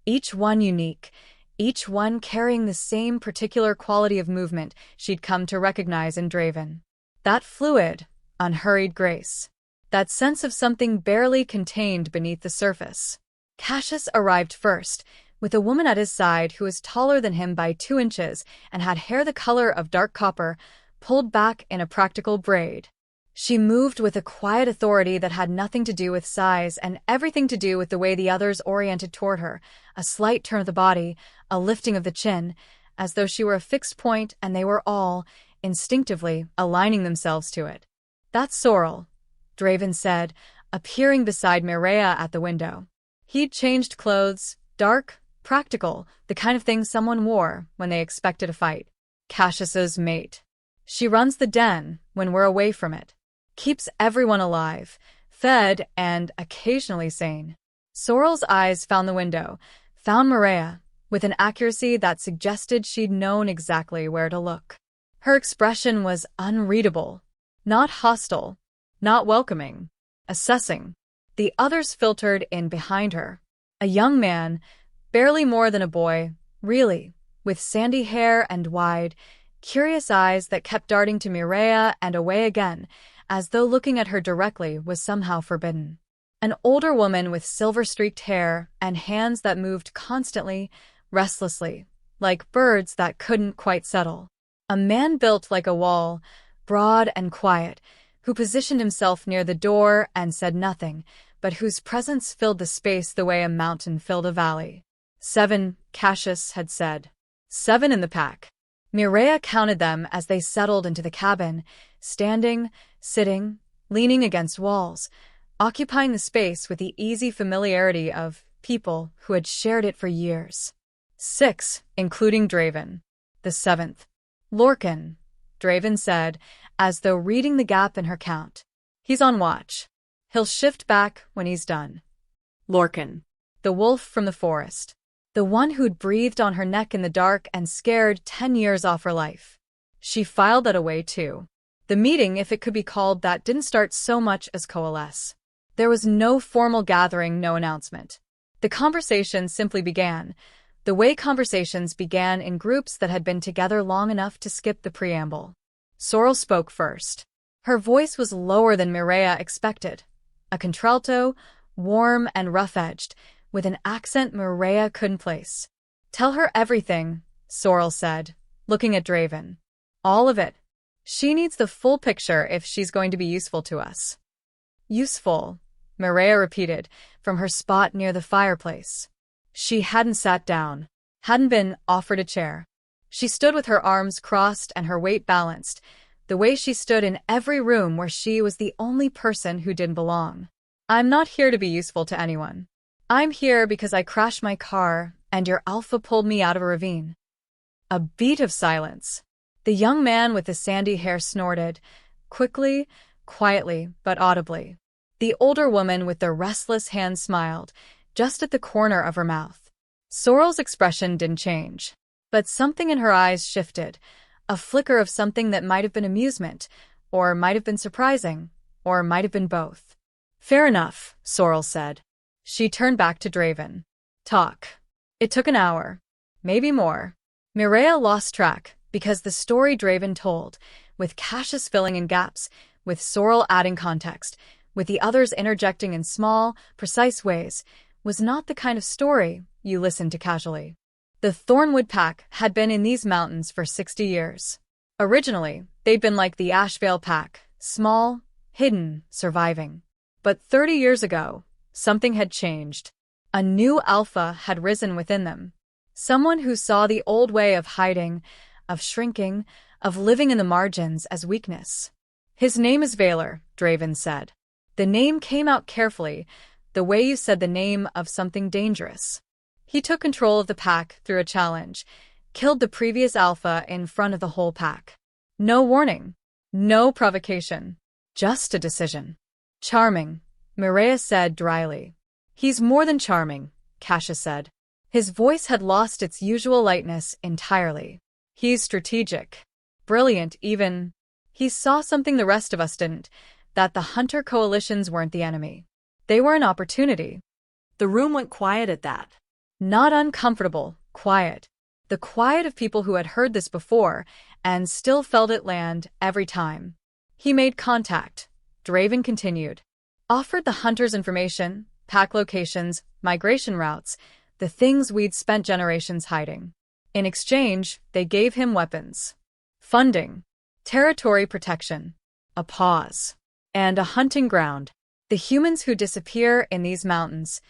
Speaker 1: each one unique, each one carrying the same particular quality of movement she'd come to recognize in Draven. That fluid, unhurried grace. That sense of something barely contained beneath the surface. Cassius arrived first, with a woman at his side who was taller than him by 2 inches and had hair the color of dark copper, pulled back in a practical braid. She moved with a quiet authority that had nothing to do with size and everything to do with the way the others oriented toward her, a slight turn of the body, a lifting of the chin, as though she were a fixed point and they were all, instinctively, aligning themselves to it. "That's Sorrel," Draven said, appearing beside Mireya at the window. He'd changed clothes, dark, practical, the kind of thing someone wore when they expected a fight. "Cassius's mate. She runs the den when we're away from it. Keeps everyone alive, fed, and occasionally sane." Sorrel's eyes found the window, found Mireya, with an accuracy that suggested she'd known exactly where to look. Her expression was unreadable. Not hostile, not welcoming, assessing. The others filtered in behind her. A young man, barely more than a boy, really, with sandy hair and wide, curious eyes that kept darting to Mireya and away again, as though looking at her directly was somehow forbidden. An older woman with silver-streaked hair and hands that moved constantly, restlessly, like birds that couldn't quite settle. A man built like a wall, broad and quiet, who positioned himself near the door and said nothing, but whose presence filled the space the way a mountain filled a valley. 7, Cassius had said. 7 in the pack. Mireya counted them as they settled into the cabin, standing, sitting, leaning against walls, occupying the space with the easy familiarity of people who had shared it for years. 6, including Draven. The 7th. Lorcan, Draven said, as though reading the gap in her count. "He's on watch. He'll shift back when he's done."
Speaker 2: Lorcan.
Speaker 1: The wolf from the forest. The one who'd breathed on her neck in the dark and scared 10 years off her life. She filed that away too. The meeting, if it could be called that, didn't start so much as coalesce. There was no formal gathering, no announcement. The conversation simply began, the way conversations began in groups that had been together long enough to skip the preamble. Sorrel spoke first. Her voice was lower than Mireya expected. A contralto, warm and rough-edged, with an accent Mireya couldn't place. "Tell her everything," Sorrel said, looking at Draven. "All of it. She needs the full picture if she's going to be useful to us." "Useful," Mireya repeated, from her spot near the fireplace. She hadn't sat down, hadn't been offered a chair. She stood with her arms crossed and her weight balanced, the way she stood in every room where she was the only person who didn't belong. "I'm not here to be useful to anyone. I'm here because I crashed my car and your alpha pulled me out of a ravine." A beat of silence. The young man with the sandy hair snorted, quickly, quietly, but audibly. The older woman with the restless hand smiled, just at the corner of her mouth. Sorrel's expression didn't change, but something in her eyes shifted, a flicker of something that might have been amusement, or might have been surprising, or might have been both. "Fair enough," Sorrel said. She turned back to Draven. "Talk." It took an hour. Maybe more. Mireya lost track, because the story Draven told, with Cassius filling in gaps, with Sorrel adding context, with the others interjecting in small, precise ways, was not the kind of story you listened to casually. The Thornwood Pack had been in these mountains for 60 years. Originally, they'd been like the Ashvale Pack, small, hidden, surviving. But 30 years ago, something had changed. A new alpha had risen within them. Someone who saw the old way of hiding, of shrinking, of living in the margins as weakness. "His name is Valor," Draven said. The name came out carefully, the way you said the name of something dangerous. He took control of the pack through a challenge, killed the previous alpha in front of the whole pack. No warning, no provocation, just a decision. "Charming," Mireya said dryly. "He's more than charming," Cassius said. His voice had lost its usual lightness entirely. "He's strategic. Brilliant, even. He saw something the rest of us didn't, that the hunter coalitions weren't the enemy. They were an opportunity." The room went quiet at that. "Not uncomfortable," Quiet. The quiet of people who had heard this before and still felt it land every time. He made contact. Draven continued. Offered the hunters information, pack locations, migration routes, the things we'd spent generations hiding. In exchange, they gave him weapons, funding, territory protection, a pause, and a hunting ground. The humans who disappear in these mountains,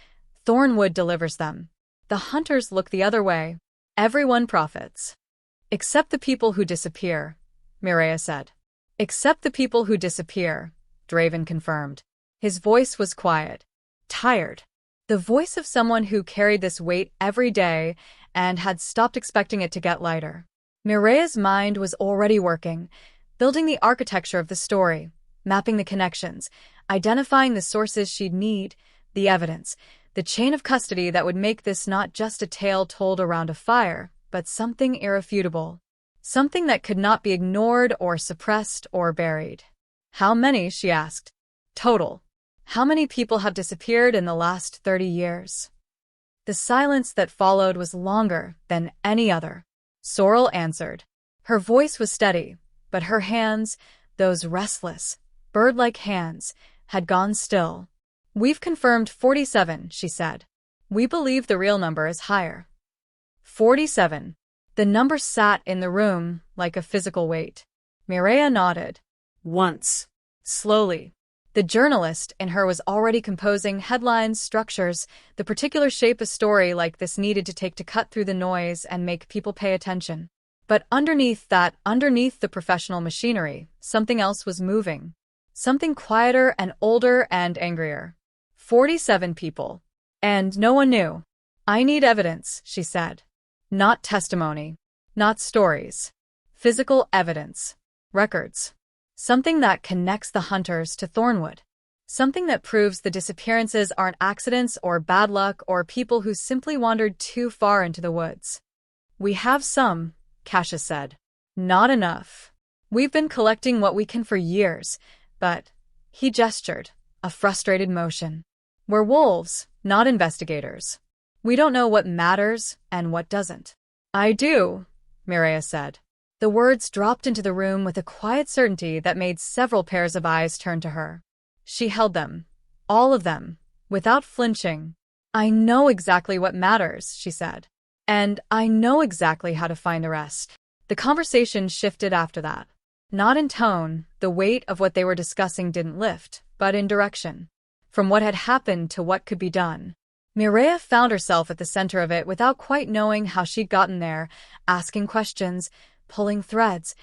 Speaker 1: Thornwood delivers them. The hunters look the other way. Everyone profits. Except the people who disappear, Mireya said. Except the people who disappear, Draven confirmed. His voice was quiet, tired. The voice of someone who carried this weight every day and had stopped expecting it to get lighter. Mireya's mind was already working, building the architecture of the story, mapping the connections, identifying the sources she'd need, the evidence, the chain of custody that would make this not just a tale told around a fire, but something irrefutable. Something that could not be ignored or suppressed or buried. How many, she asked. Total. How many people have disappeared in the last 30 years? The silence that followed was longer than any other. Sorrel answered. Her voice was steady, but her hands, those restless, bird-like hands, had gone still. We've confirmed 47, she said. We believe the real number is higher. 47. The number sat in the room like a physical weight. Mireya nodded. Once. Slowly. The journalist in her was already composing headlines, structures, the particular shape a story like this needed to take to cut through the noise and make people pay attention. But underneath the professional machinery, something else was moving. Something quieter and older and angrier. 47 people. And no one knew. I need evidence, she said. Not testimony. Not stories. Physical evidence. Records. Something that connects the hunters to Thornwood. Something that proves the disappearances aren't accidents or bad luck or people who simply wandered too far into the woods. We have some, Cassius said. Not enough. We've been collecting what we can for years, but, he gestured, a frustrated motion. We're wolves, not investigators. We don't know what matters and what doesn't. I do, Mireya said. The words dropped into the room with a quiet certainty that made several pairs of eyes turn to her. She held them, all of them, without flinching. I know exactly what matters, she said. And I know exactly how to find the rest. The conversation shifted after that. Not in tone, the weight of what they were discussing didn't lift, but in direction. From what had happened to what could be done. Mireya found herself at the center of it without quite knowing how she'd gotten there, asking questions, pulling threads,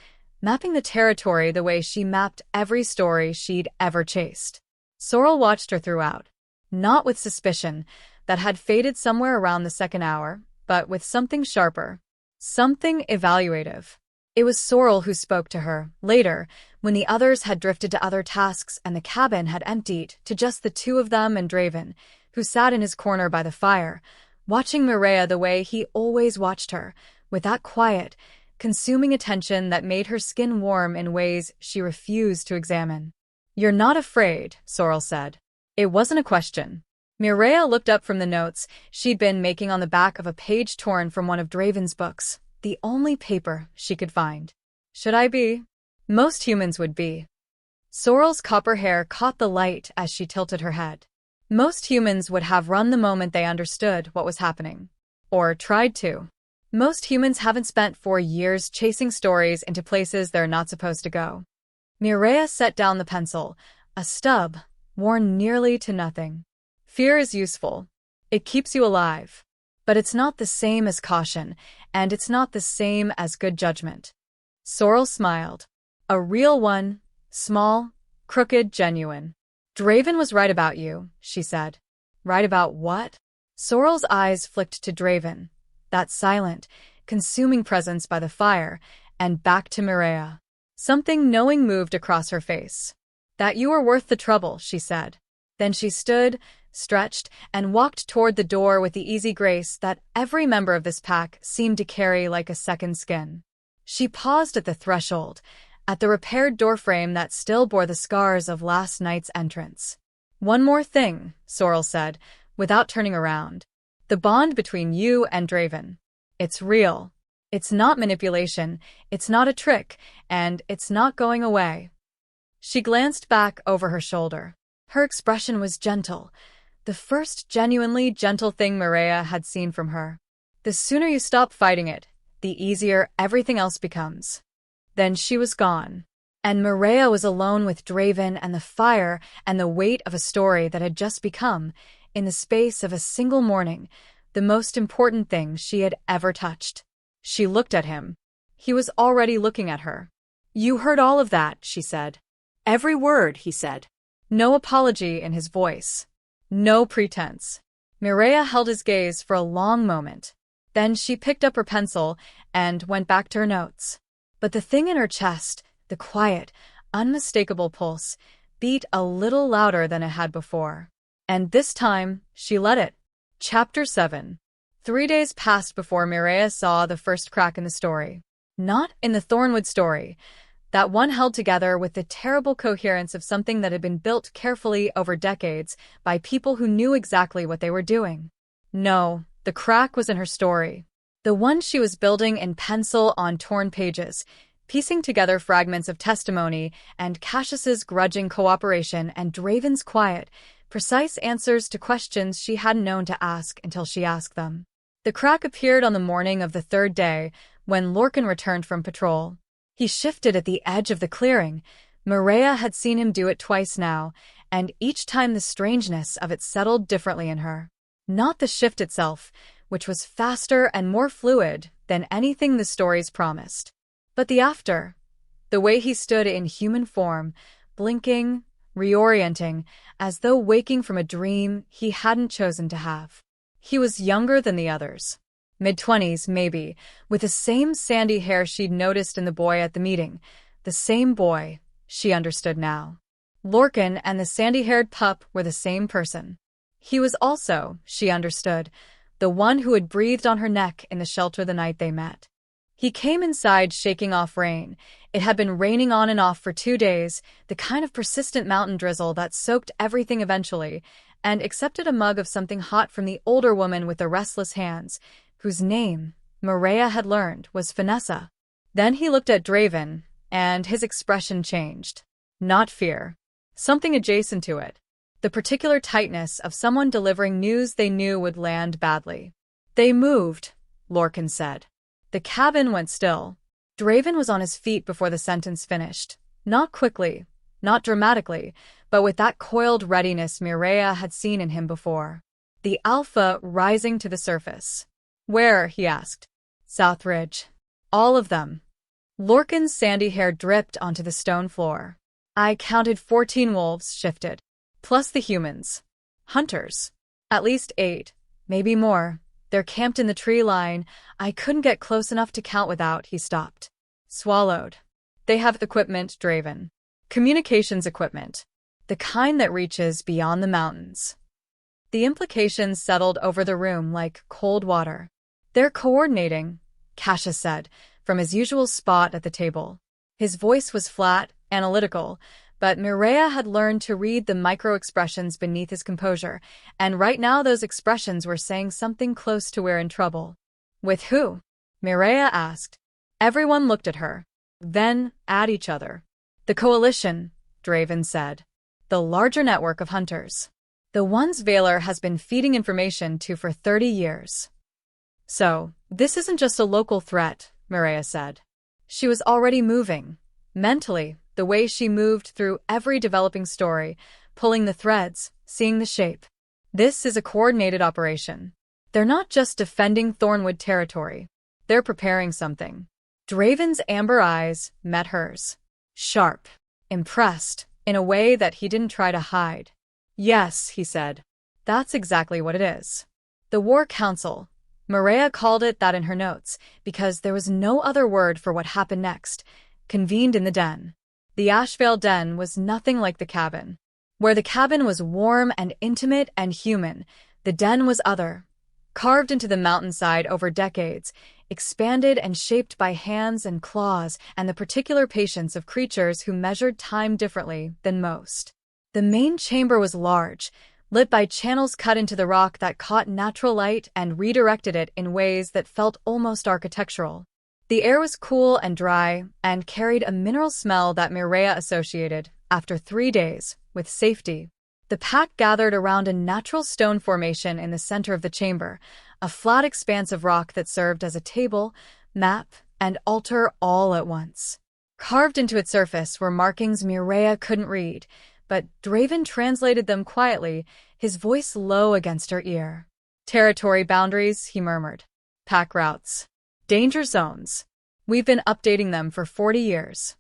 Speaker 1: mapping the territory the way she mapped every story she'd ever chased. Sorrel watched her throughout, not with suspicion that had faded somewhere around the second hour, but with something sharper, something evaluative. It was Sorrel who spoke to her, later, when the others had drifted to other tasks and the cabin had emptied to just the two of them and Draven, who sat in his corner by the fire, watching Mireya the way he always watched her, with that quiet, consuming attention that made her skin warm in ways she refused to examine. You're not afraid, Sorrel said. It wasn't a question. Mireya looked up from the notes she'd been making on the back of a page torn from one of Draven's books, the only paper she could find. Should I be? Most humans would be. Sorrel's copper hair caught the light as she tilted her head. Most humans would have run the moment they understood what was happening. Or tried to. Most humans haven't spent 4 years chasing stories into places they're not supposed to go. Mireya set down the pencil, a stub, worn nearly to nothing. Fear is useful. It keeps you alive. But it's not the same as caution, and it's not the same as good judgment. Sorrel smiled. A real one, small, crooked, genuine. Draven was right about you, she said. Right about what? Sorrel's eyes flicked to Draven, that silent, consuming presence by the fire, and back to Mireya. Something knowing moved across her face. That you were worth the trouble, she said. Then she stood, stretched, and walked toward the door with the easy grace that every member of this pack seemed to carry like a second skin. She paused at the threshold, at the repaired doorframe that still bore the scars of last night's entrance. One more thing, Sorrel said, without turning around. The bond between you and Draven. It's real. It's not manipulation, it's not a trick, and it's not going away. She glanced back over her shoulder. Her expression was gentle, the first genuinely gentle thing Mireya had seen from her. The sooner you stop fighting it, the easier everything else becomes. Then she was gone, and Mireya was alone with Draven and the fire and the weight of a story that had just become, in the space of a single morning, the most important thing she had ever touched. She looked at him. He was already looking at her.
Speaker 2: "You heard all of that," she said. "Every word," he said.
Speaker 1: No apology in his voice. No pretense. Mireya held his gaze for a long moment. Then she picked up her pencil and went back to her notes. But the thing in her chest, the quiet, unmistakable pulse, beat a little louder than it had before. And this time, she let it. Chapter 7. 3 days passed before Mireya saw the first crack in the story. Not in the Thornwood story. That one held together with the terrible coherence of something that had been built carefully over decades by people who knew exactly what they were doing. No, the crack was in her story. The one she was building in pencil on torn pages, piecing together fragments of testimony and Cassius's grudging cooperation and Draven's quiet, precise answers to questions she hadn't known to ask until she asked them. The crack appeared on the morning of the third day, when Lorcan returned from patrol. He shifted at the edge of the clearing. Mireya had seen him do it twice now, and each time the strangeness of it settled differently in her. Not the shift itself, which was faster and more fluid than anything the stories promised, but the after. The way he stood in human form, blinking, reorienting, as though waking from a dream he hadn't chosen to have. He was younger than the others. Mid-20s, maybe, with the same sandy hair she'd noticed in the boy at the meeting. The same boy, she understood now. Lorcan and the sandy-haired pup were the same person. He was also, she understood, the one who had breathed on her neck in the shelter the night they met. He came inside shaking off rain. It had been raining on and off for 2 days, the kind of persistent mountain drizzle that soaked everything eventually, and accepted a mug of something hot from the older woman with the restless hands, whose name, Mireya had learned, was Vanessa. Then he looked at Draven, and his expression changed. Not fear. Something adjacent to it. The particular tightness of someone delivering news they knew would land badly. They moved, Lorcan said. The cabin went still. Draven was on his feet before the sentence finished. Not quickly, not dramatically, but with that coiled readiness Mireya had seen in him before. The alpha rising to the surface. Where? He asked. South Ridge. All of them. Lorcan's sandy hair dripped onto the stone floor. I counted 14 wolves shifted. Plus the humans. Hunters. At least 8. Maybe more. They're camped in the tree line. I couldn't get close enough to count without. He stopped. Swallowed. They have equipment, Draven. Communications equipment. The kind that reaches beyond the mountains. The implications settled over the room like cold water. They're coordinating, Cassius said, from his usual spot at the table. His voice was flat, analytical, but Mireya had learned to read the micro-expressions beneath his composure, and right now those expressions were saying something close to we're in trouble. With who? Mireya asked. Everyone looked at her. Then, at each other. The coalition, Draven said. The larger network of hunters. The ones Valor has been feeding information to for 30 years. So, this isn't just a local threat, Mireya said. She was already moving. Mentally, the way she moved through every developing story, pulling the threads, seeing the shape. This is a coordinated operation. They're not just defending Thornwood territory. They're preparing something. Draven's amber eyes met hers. Sharp. Impressed, in a way that he didn't try to hide. Yes, he said. That's exactly what it is. The War Council. Mireya called it that in her notes, because there was no other word for what happened next, convened in the den. The Ashvale den was nothing like the cabin. Where the cabin was warm and intimate and human, the den was other. Carved into the mountainside over decades, expanded and shaped by hands and claws and the particular patience of creatures who measured time differently than most. The main chamber was large, lit by channels cut into the rock that caught natural light and redirected it in ways that felt almost architectural. The air was cool and dry, and carried a mineral smell that Mireya associated, after 3 days, with safety. The pack gathered around a natural stone formation in the center of the chamber, a flat expanse of rock that served as a table, map, and altar all at once. Carved into its surface were markings Mireya couldn't read, but Draven translated them quietly, his voice low against her ear. "Territory boundaries," he murmured. "Pack routes. Danger zones. We've been updating them for 40 years."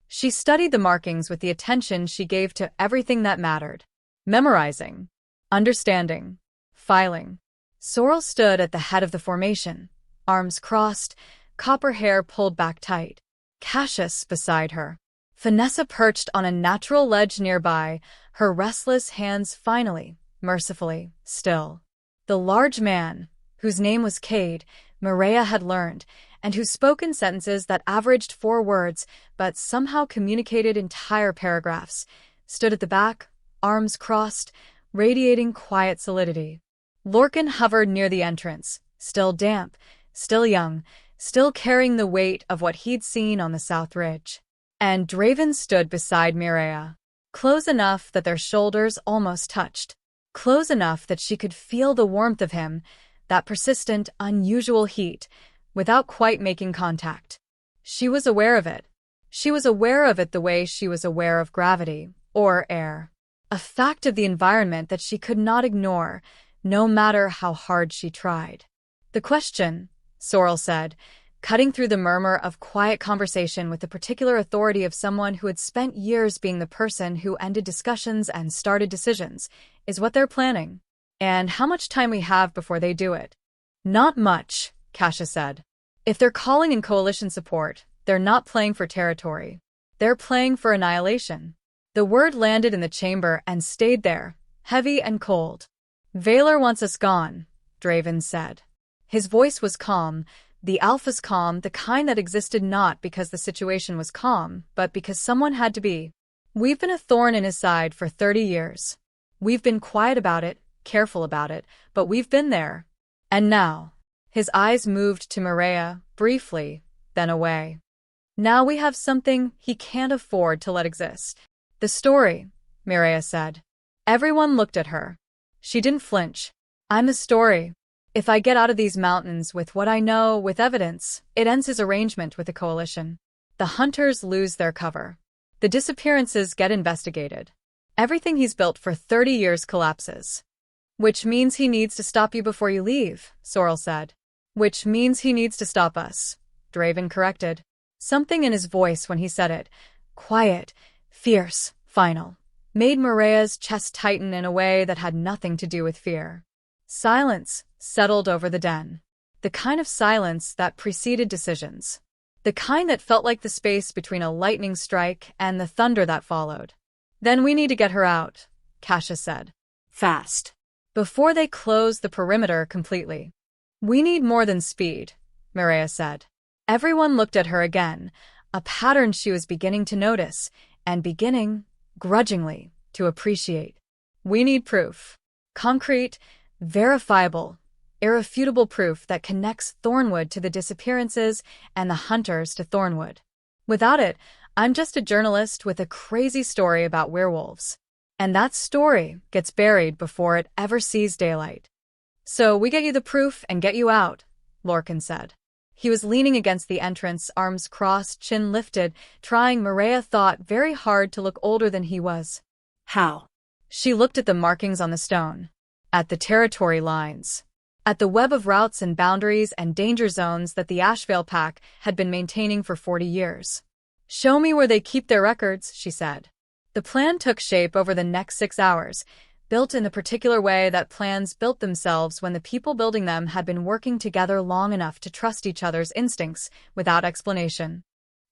Speaker 1: She studied the markings with the attention she gave to everything that mattered. Memorizing. Understanding. Filing. Sorrel stood at the head of the formation, arms crossed, copper hair pulled back tight. Cassius beside her. Vanessa perched on a natural ledge nearby, her restless hands finally, mercifully, still. The large man, whose name was Cade, Mireya had learned, and who spoke in sentences that averaged 4 words but somehow communicated entire paragraphs, stood at the back, arms crossed, radiating quiet solidity. Lorcan hovered near the entrance, still damp, still young, still carrying the weight of what he'd seen on the South Ridge. And Draven stood beside Mireya, close enough that their shoulders almost touched, close enough that she could feel the warmth of him, that persistent, unusual heat, without quite making contact. She was aware of it. She was aware of it the way she was aware of gravity, or air. A fact of the environment that she could not ignore, no matter how hard she tried. "The question," Sorrel said, cutting through the murmur of quiet conversation with the particular authority of someone who had spent years being the person who ended discussions and started decisions, "is what they're planning. And how much time we have before they do it." "Not much," Cassius said. "If they're calling in coalition support, they're not playing for territory. They're playing for annihilation." The word landed in the chamber and stayed there, heavy and cold. "Valor wants us gone," Draven said. His voice was calm, the Alpha's calm, the kind that existed not because the situation was calm, but because someone had to be. "We've been a thorn in his side for 30 years. We've been quiet about it, careful about it, but we've been there. And now," his eyes moved to Mireya, briefly, then away. "Now we have something he can't afford to let exist." "The story," Mireya said. Everyone looked at her. She didn't flinch. "I'm the story. If I get out of these mountains with what I know, with evidence, it ends his arrangement with the coalition. The hunters lose their cover. The disappearances get investigated. Everything he's built for 30 years collapses." "Which means he needs to stop you before you leave," Sorrel said. "Which means he needs to stop us," Draven corrected. Something in his voice when he said it, quiet, fierce, final, made Mireya's chest tighten in a way that had nothing to do with fear. Silence settled over the den. The kind of silence that preceded decisions. The kind that felt like the space between a lightning strike and the thunder that followed. "Then we need to get her out," Cassius said. "Fast. Before they close the perimeter completely." "We need more than speed," Mireya said. Everyone looked at her again, a pattern she was beginning to notice, and beginning, grudgingly, to appreciate. "We need proof. Concrete, verifiable, irrefutable proof that connects Thornwood to the disappearances and the hunters to Thornwood. Without it, I'm just a journalist with a crazy story about werewolves. And that story gets buried before it ever sees daylight." "So we get you the proof and get you out," Lorcan said. He was leaning against the entrance, arms crossed, chin lifted, trying, Mireya thought, very hard to look older than he was. "How?" She looked at the markings on the stone. At the territory lines. At the web of routes and boundaries and danger zones that the Ashvale Pack had been maintaining for 40 years. "Show me where they keep their records," she said. The plan took shape over the next 6 hours, built in the particular way that plans built themselves when the people building them had been working together long enough to trust each other's instincts without explanation.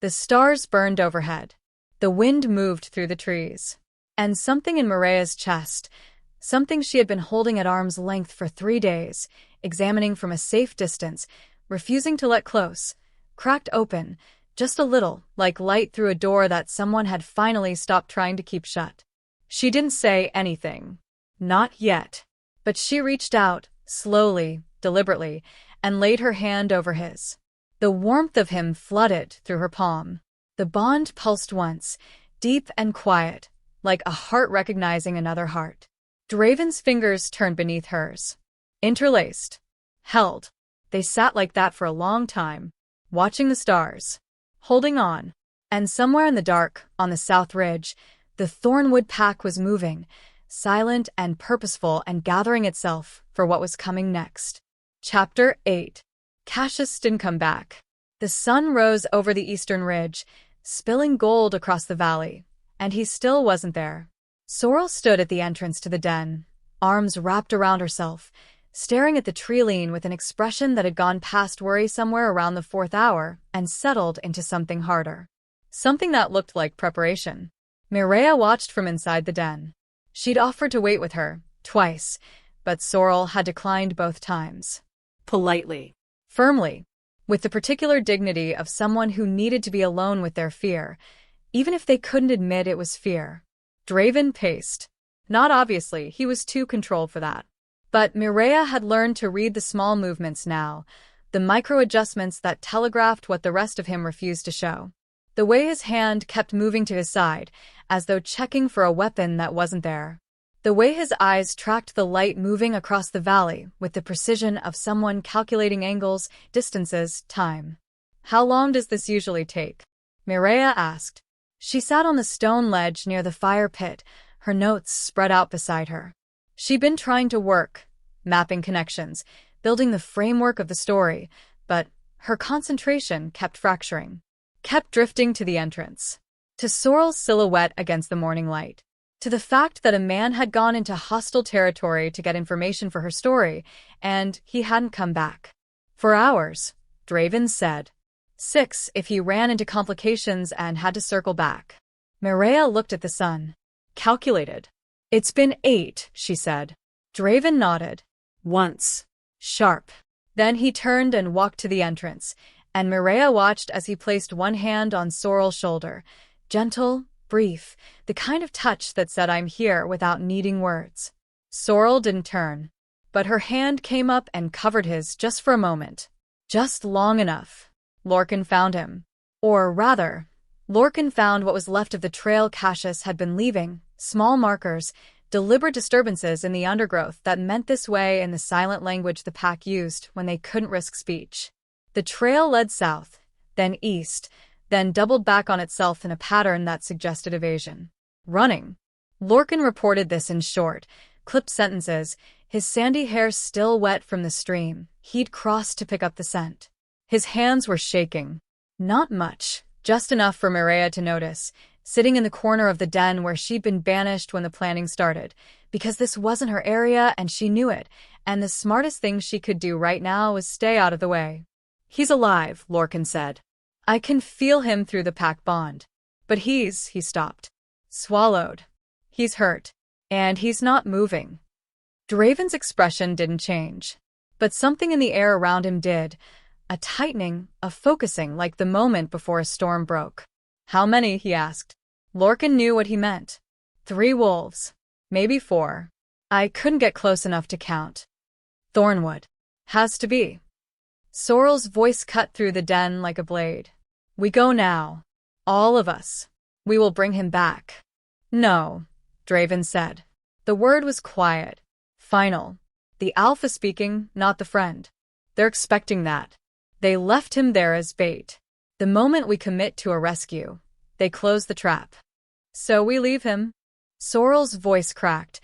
Speaker 1: The stars burned overhead. The wind moved through the trees. And something in Mireya's chest, something she had been holding at arm's length for 3 days, examining from a safe distance, refusing to let close, cracked open, just a little, like light through a door that someone had finally stopped trying to keep shut. She didn't say anything.
Speaker 2: Not yet.
Speaker 1: But she reached out, slowly, deliberately, and laid her hand over his. The warmth of him flooded through her palm. The bond pulsed once, deep and quiet, like a heart recognizing another heart. Draven's fingers turned beneath hers. Interlaced. Held. They sat like that for a long time, watching the stars. Holding on. And somewhere in the dark, on the south ridge, the Thornwood pack was moving, silent and purposeful and gathering itself for what was coming next. Chapter 8. Cassius didn't come back. The sun rose over the eastern ridge, spilling gold across the valley, and he still wasn't there. Sorrel stood at the entrance to the den, arms wrapped around herself, staring at the treeline with an expression that had gone past worry somewhere around the 4th hour and settled into something harder. Something that looked like preparation. Mireya watched from inside the den. She'd offered to wait with her, twice, but Sorrel had declined both times.
Speaker 2: Politely.
Speaker 1: Firmly. With the particular dignity of someone who needed to be alone with their fear, even if they couldn't admit it was fear. Draven paced. Not obviously, he was too controlled for that. But Mireya had learned to read the small movements now, the micro-adjustments that telegraphed what the rest of him refused to show. The way his hand kept moving to his side, as though checking for a weapon that wasn't there. The way his eyes tracked the light moving across the valley with the precision of someone calculating angles, distances, time. How long does this usually take? Mireya asked. She sat on the stone ledge near the fire pit, her notes spread out beside her. She'd been trying to work, mapping connections, building the framework of the story, but her concentration kept fracturing. Kept drifting to the entrance. To Sorrel's silhouette against the morning light. To the fact that a man had gone into hostile territory to get information for her story, and he hadn't come back. For hours, Draven said. 6 if he ran into complications and had to circle back. Mireya looked at the sun. Calculated. It's been 8, she said. Draven nodded. Once. Sharp. Then he turned and walked to the entrance, and Mireya watched as he placed one hand on Sorrel's shoulder. Gentle, brief, the kind of touch that said I'm here without needing words. Sorrel didn't turn, but her hand came up and covered his just for a moment. Just long enough. Lorcan found him. Or rather, Lorcan found what was left of the trail Cassius had been leaving, small markers, deliberate disturbances in the undergrowth that meant this way in the silent language the pack used when they couldn't risk speech. The trail led south, then east, then doubled back on itself in a pattern that suggested evasion. Running. Lorcan reported this in short, clipped sentences, his sandy hair still wet from the stream. He'd crossed to pick up the scent. His hands were shaking. Not much, just enough for Mireya to notice, sitting in the corner of the den where she'd been banished when the planning started, because this wasn't her area and she knew it, and the smartest thing she could do right now was stay out of the way. He's alive, Lorcan said. I can feel him through the pack bond. But he stopped. Swallowed. He's hurt. And he's not moving. Draven's expression didn't change. But something in the air around him did. A tightening, a focusing like the moment before a storm broke. How many? He asked. Lorcan knew what he meant. 3 wolves. Maybe 4. I couldn't get close enough to count. Thornwood. Has to be. Sorrel's voice cut through the den like a blade. We go now. All of us. We will bring him back. No, Draven said. The word was quiet. Final. The alpha speaking, not the friend. They're expecting that. They left him there as bait. The moment we commit to a rescue, they close the trap. So we leave him. Sorrel's voice cracked,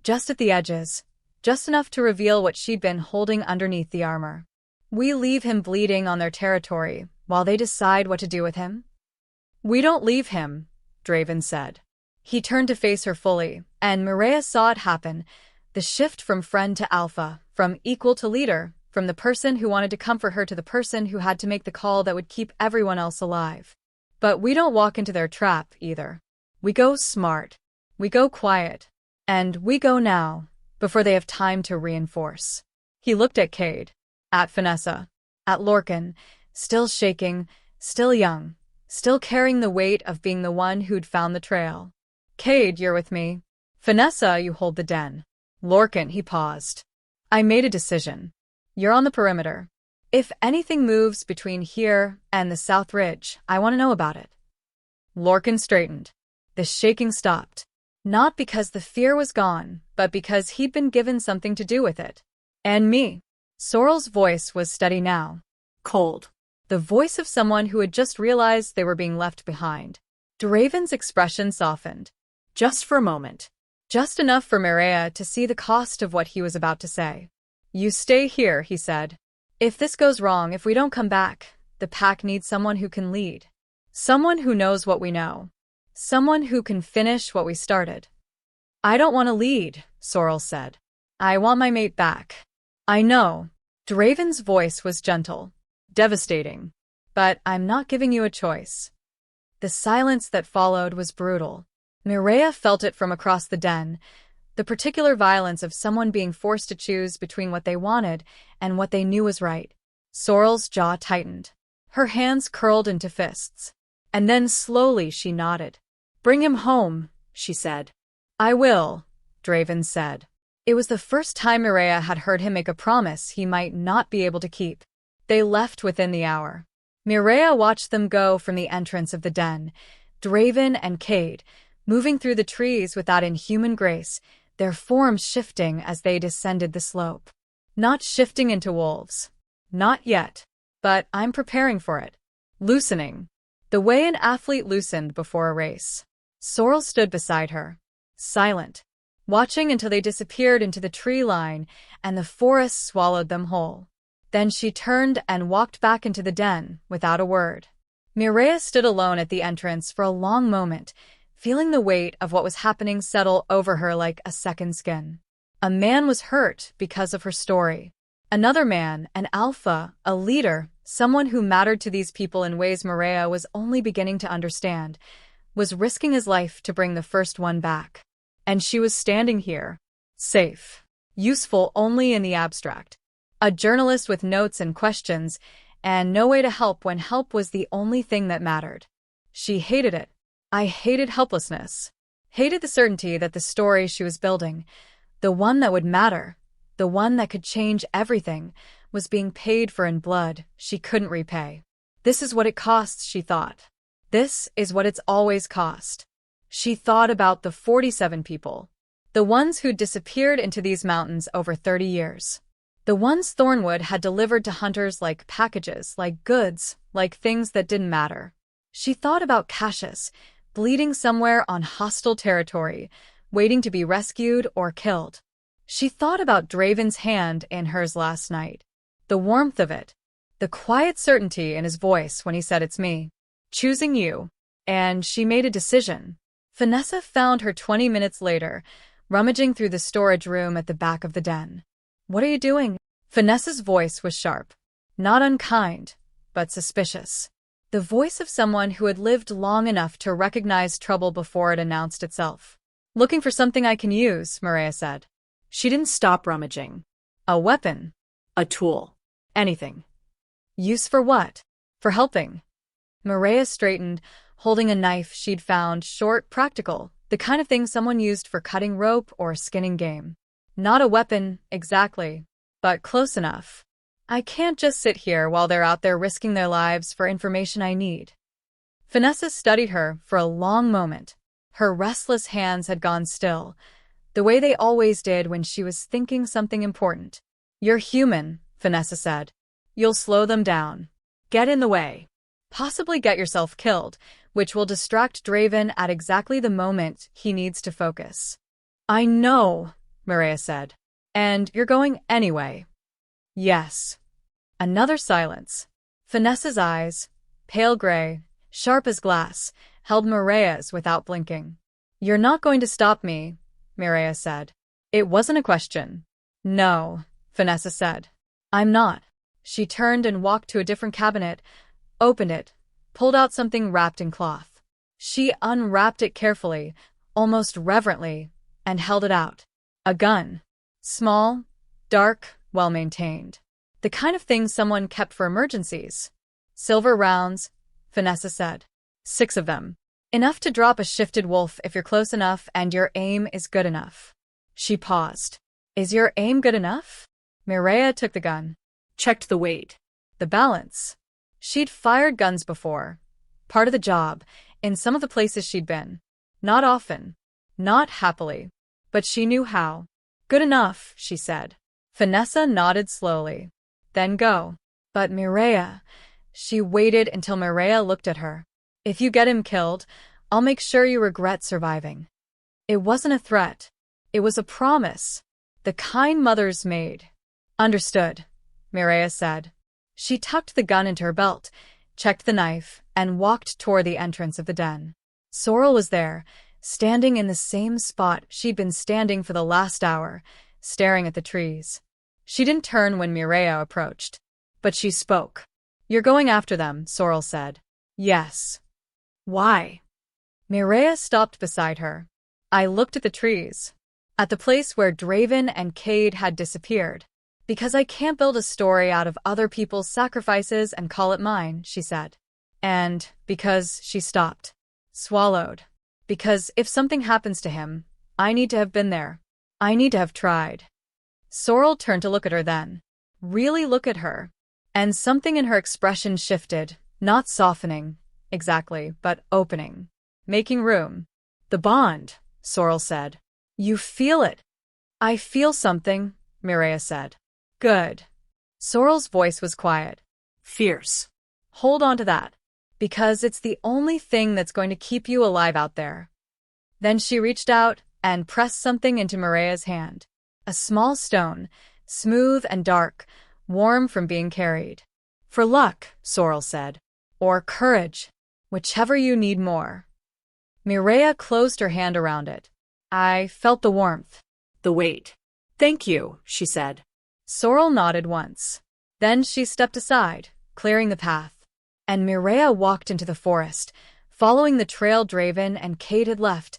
Speaker 1: just at the edges, just enough to reveal what she'd been holding underneath the armor. We leave him bleeding on their territory, while they decide what to do with him? We don't leave him, Draven said. He turned to face her fully, and Mireya saw it happen. The shift from friend to alpha, from equal to leader, from the person who wanted to comfort her to the person who had to make the call that would keep everyone else alive. But we don't walk into their trap, either. We go smart. We go quiet. And we go now, before they have time to reinforce. He looked at Cade. At Vanessa. At Lorcan. Still shaking, still young, still carrying the weight of being the one who'd found the trail. Cade, you're with me. Vanessa, you hold the den. Lorcan, he paused. I made a decision. You're on the perimeter. If anything moves between here and the South Ridge, I want to know about it. Lorcan straightened. The shaking stopped. Not because the fear was gone, but because he'd been given something to do with it. And me. Sorrel's voice was steady now.
Speaker 2: Cold.
Speaker 1: The voice of someone who had just realized they were being left behind. Draven's expression softened.
Speaker 2: Just for a moment.
Speaker 1: Just enough for Mireya to see the cost of what he was about to say. You stay here, he said. If this goes wrong, if we don't come back, the pack needs someone who can lead. Someone who knows what we know. Someone who can finish what we started. I don't want to lead, Sorrel said. I want my mate back. I know. Draven's voice was gentle, devastating. But I'm not giving you a choice. The silence that followed was brutal. Mireya felt it from across the den, the particular violence of someone being forced to choose between what they wanted and what they knew was right. Sorrel's jaw tightened. Her hands curled into fists. And then slowly she nodded. Bring him home, she said. I will, Draven said. It was the first time Mireya had heard him make a promise he might not be able to keep. They left within the hour. Mireya watched them go from the entrance of the den, Draven and Cade, moving through the trees with that inhuman grace, their forms shifting as they descended the slope. Not shifting into wolves. Not yet. But I'm preparing for it. Loosening. The way an athlete loosened before a race. Sorrel stood beside her, silent, watching until they disappeared into the tree line and the forest swallowed them whole. Then she turned and walked back into the den without a word. Mireya stood alone at the entrance for a long moment, feeling the weight of what was happening settle over her like a second skin. A man was hurt because of her story. Another man, an alpha, a leader, someone who mattered to these people in ways Mireya was only beginning to understand, was risking his life to bring the first one back. And she was standing here, safe, useful only in the abstract. A journalist with notes and questions, and no way to help when help was the only thing that mattered. She hated it. I hated helplessness. Hated the certainty that the story she was building, the one that would matter, the one that could change everything, was being paid for in blood she couldn't repay. This is what it costs, she thought. This is what it's always cost. She thought about the 47 people. The ones who'd disappeared into these mountains over 30 years. The ones Thornwood had delivered to hunters like packages, like goods, like things that didn't matter. She thought about Cassius, bleeding somewhere on hostile territory, waiting to be rescued or killed. She thought about Draven's hand in hers last night. The warmth of it. The quiet certainty in his voice when he said, "It's me. Choosing you." And she made a decision. Vanessa found her 20 minutes later, rummaging through the storage room at the back of the den. "What are you doing?" Vanessa's voice was sharp. Not unkind, but suspicious. The voice of someone who had lived long enough to recognize trouble before it announced itself. "Looking for something I can use," Mireya said.
Speaker 2: She didn't stop rummaging.
Speaker 1: "A weapon."
Speaker 2: A tool.
Speaker 1: "Anything." "Use for what?" "For helping." Mireya straightened, holding a knife she'd found, short, practical, the kind of thing someone used for cutting rope or skinning game. Not a weapon, exactly, but close enough. "I can't just sit here while they're out there risking their lives for information I need." Vanessa studied her for a long moment. Her restless hands had gone still, the way they always did when she was thinking something important. "You're human," Vanessa said. "You'll slow them down. Get in the way. Possibly get yourself killed, which will distract Draven at exactly the moment he needs to focus." "I know," Mireya said. "And you're going anyway." "Yes." Another silence. Vanessa's eyes, pale gray, sharp as glass, held Mireya's without blinking. "You're not going to stop me," Mireya said. It wasn't a question. "No," Vanessa said. "I'm not." She turned and walked to a different cabinet, opened it, pulled out something wrapped in cloth. She unwrapped it carefully, almost reverently, and held it out. A gun. Small, dark, well-maintained. The kind of thing someone kept for emergencies. "Silver rounds," Vanessa said. 6 of them. Enough to drop a shifted wolf if you're close enough and your aim is good enough. She paused. Is your aim good enough? Mireya took the gun.
Speaker 2: Checked the weight.
Speaker 1: The balance. She'd fired guns before. Part of the job, in some of the places she'd been. Not often. Not happily. But she knew how. Good enough, she said. Vanessa nodded slowly. Then go. But Mireya. She waited until Mireya looked at her. If you get him killed, I'll make sure you regret surviving. It wasn't a threat. It was a promise. The kind mothers made. Understood, Mireya said. She tucked the gun into her belt, checked the knife, and walked toward the entrance of the den. Sorrel was there, standing in the same spot she'd been standing for the last hour, staring at the trees. She didn't turn when Mireya approached. But she spoke. You're going after them, Sorrel said. Yes. Why? Mireya stopped beside her. I looked at the trees. At the place where Draven and Cade had disappeared. Because I can't build a story out of other people's sacrifices and call it mine, she said. And because she stopped. Swallowed. Because if something happens to him, I need to have been there. I need to have tried. Sorrel turned to look at her then. Really look at her. And something in her expression shifted, not softening, exactly, but opening. Making room. The bond, Sorrel said. You feel it. I feel something, Mireya said. Good. Sorrel's voice was quiet. Fierce. Hold on to that. Because it's the only thing that's going to keep you alive out there. Then she reached out and pressed something into Mireya's hand. A small stone, smooth and dark, warm from being carried. For luck, Sorrel said. Or courage. Whichever you need more. Mireya closed her hand around it. I felt the warmth. The weight. Thank you, she said. Sorrel nodded once. Then she stepped aside, clearing the path. And Mireya walked into the forest, following the trail Draven and Cade had left,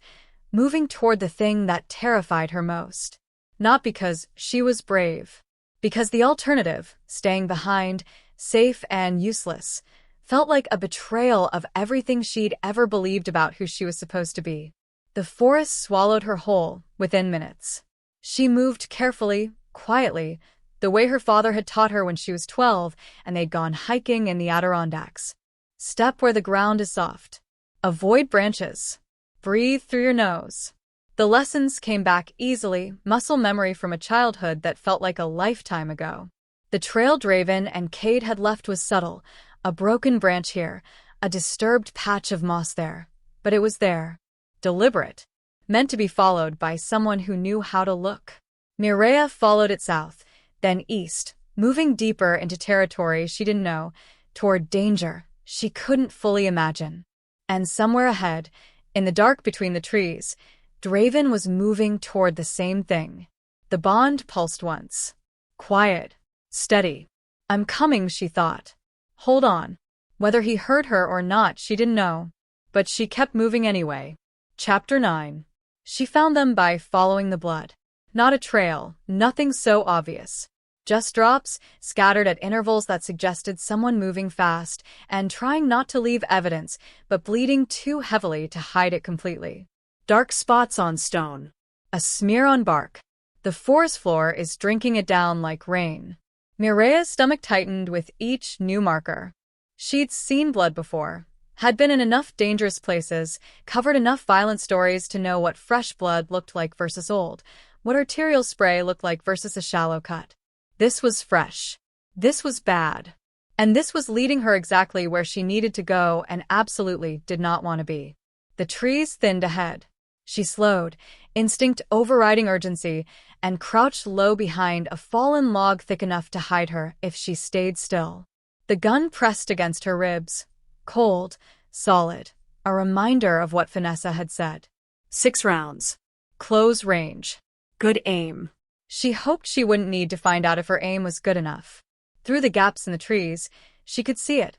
Speaker 1: moving toward the thing that terrified her most. Not because she was brave. Because the alternative, staying behind, safe and useless, felt like a betrayal of everything she'd ever believed about who she was supposed to be. The forest swallowed her whole within minutes. She moved carefully, quietly, the way her father had taught her when she was 12 and they'd gone hiking in the Adirondacks. Step where the ground is soft. Avoid branches. Breathe through your nose. The lessons came back easily, muscle memory from a childhood that felt like a lifetime ago. The trail Draven and Cade had left was subtle, a broken branch here, a disturbed patch of moss there. But it was there. Deliberate. Meant to be followed by someone who knew how to look. Mireya followed it south, then east, moving deeper into territory she didn't know, toward danger she couldn't fully imagine. And somewhere ahead, in the dark between the trees, Draven was moving toward the same thing. The bond pulsed once. Quiet. Steady. I'm coming, she thought. Hold on. Whether he heard her or not, she didn't know. But she kept moving anyway. Chapter 9. She found them by following the blood. Not a trail, nothing so obvious. Just drops, scattered at intervals that suggested someone moving fast and trying not to leave evidence, but bleeding too heavily to hide it completely. Dark spots on stone. A smear on bark. The forest floor is drinking it down like rain. Mireya's stomach tightened with each new marker. She'd seen blood before, had been in enough dangerous places, covered enough violent stories to know what fresh blood looked like versus old, what arterial spray looked like versus a shallow cut. This was fresh. This was bad. And this was leading her exactly where she needed to go and absolutely did not want to be. The trees thinned ahead. She slowed, instinct overriding urgency, and crouched low behind a fallen log thick enough to hide her if she stayed still. The gun pressed against her ribs. Cold, solid, a reminder of what Vanessa had said. 6 rounds. Close range. Good aim. She hoped she wouldn't need to find out if her aim was good enough. Through the gaps in the trees, she could see it.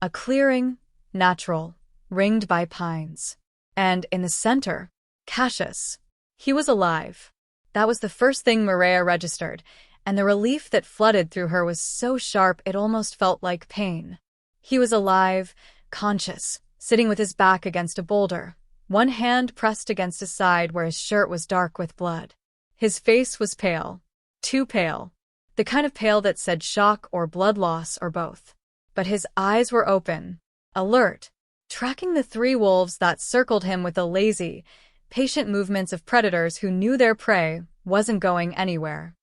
Speaker 1: A clearing, natural, ringed by pines. And in the center, Cassius. He was alive. That was the first thing Mireya registered, and the relief that flooded through her was so sharp it almost felt like pain. He was alive, conscious, sitting with his back against a boulder, one hand pressed against his side where his shirt was dark with blood. His face was pale. Too pale. The kind of pale that said shock or blood loss or both. But his eyes were open, alert, tracking the three wolves that circled him with the lazy, patient movements of predators who knew their prey wasn't going anywhere.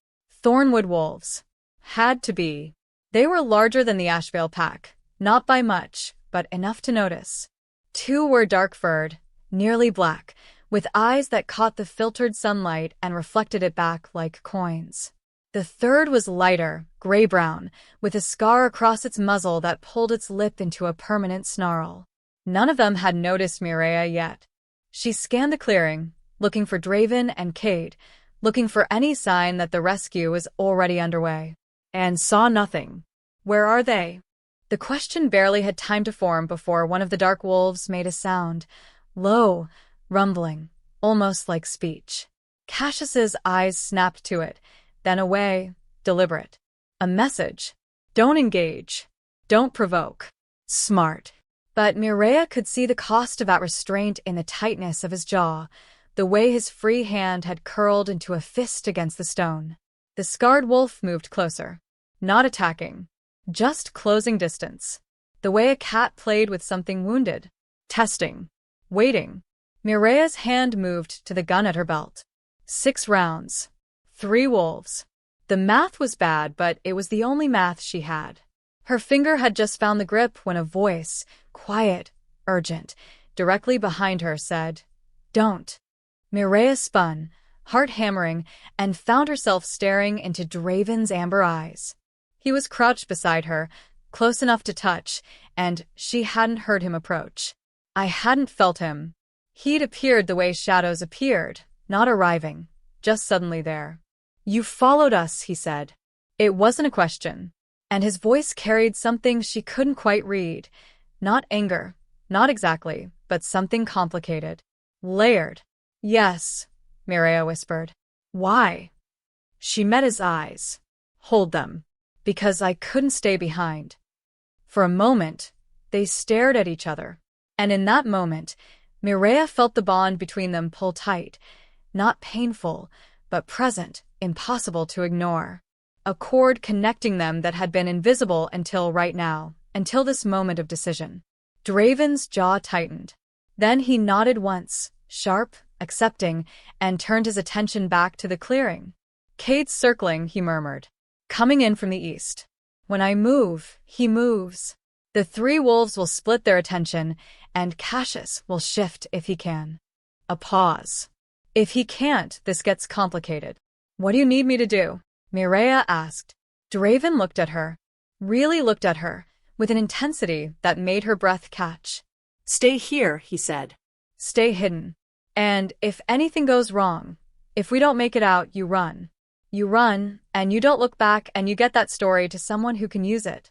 Speaker 1: Thornwood wolves. Had to be. They were larger than the Ashvale pack, not by much, but enough to notice. Two were dark-furred, nearly black, with eyes that caught the filtered sunlight and reflected it back like coins. The third was lighter, gray-brown, with a scar across its muzzle that pulled its lip into a permanent snarl. None of them had noticed Mireya yet. She scanned the clearing, looking for Draven and Cade, looking for any sign that the rescue was already underway. And saw nothing. Where are they? The question barely had time to form before one of the dark wolves made a sound, low, rumbling, almost like speech. Cassius's eyes snapped to it, then away, deliberate. A message. Don't engage. Don't provoke. Smart. But Mireya could see the cost of that restraint in the tightness of his jaw, the way his free hand had curled into a fist against the stone. The scarred wolf moved closer. Not attacking. Just closing distance. The way a cat played with something wounded. Testing. Waiting. Mireya's hand moved to the gun at her belt. 6 rounds. 3 wolves. The math was bad, but it was the only math she had. Her finger had just found the grip when a voice, quiet, urgent, directly behind her said, "Don't." Mireya spun, heart hammering, and found herself staring into Draven's amber eyes. He was crouched beside her, close enough to touch, and she hadn't heard him approach. I hadn't felt him. He'd appeared the way shadows appeared, not arriving, just suddenly there. "You followed us," he said. It wasn't a question, and his voice carried something she couldn't quite read. Not anger, not exactly, but something complicated. Layered. "Yes," Mireya whispered. "Why?" She met his eyes. "Hold them." "Because I couldn't stay behind." For a moment, they stared at each other. And in that moment, Mireya felt the bond between them pull tight. Not painful, but present, impossible to ignore. A cord connecting them that had been invisible until right now, until this moment of decision. Draven's jaw tightened. Then he nodded once, sharp, accepting, and turned his attention back to the clearing. "Cade's circling," he murmured. "Coming in from the east. When I move, he moves. The 3 wolves will split their attention, and Cassius will shift if he can." A pause. "If he can't, this gets complicated." "What do you need me to do?" Mireya asked. Draven looked at her. Really looked at her, with an intensity that made her breath catch.
Speaker 2: "Stay here," he said.
Speaker 1: "Stay hidden. And if anything goes wrong, if we don't make it out, you run. You run, and you don't look back, and you get that story to someone who can use it."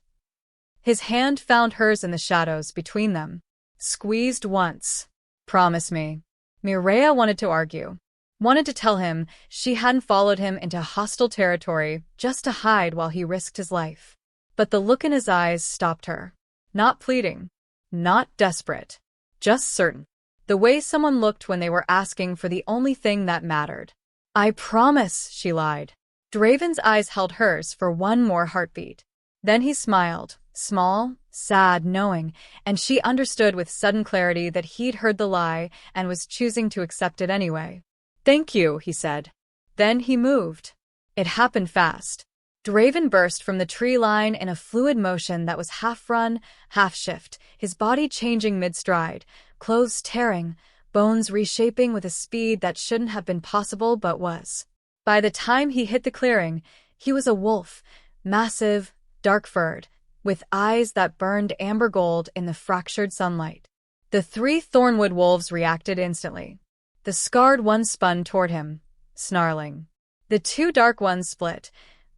Speaker 1: His hand found hers in the shadows between them. Squeezed once. "Promise me." Mireya wanted to argue. Wanted to tell him she hadn't followed him into hostile territory just to hide while he risked his life. But the look in his eyes stopped her. Not pleading. Not desperate. Just certain. The way someone looked when they were asking for the only thing that mattered. "I promise," she lied. Draven's eyes held hers for one more heartbeat. Then he smiled, small, sad, knowing, and she understood with sudden clarity that he'd heard the lie and was choosing to accept it anyway. "Thank you," he said. Then he moved. It happened fast. Draven burst from the tree line in a fluid motion that was half run, half shift, his body changing mid-stride, clothes tearing, bones reshaping with a speed that shouldn't have been possible but was. By the time he hit the clearing, he was a wolf, massive, dark-furred, with eyes that burned amber gold in the fractured sunlight. The 3 Thornwood wolves reacted instantly. The scarred one spun toward him, snarling. The 2 dark ones split,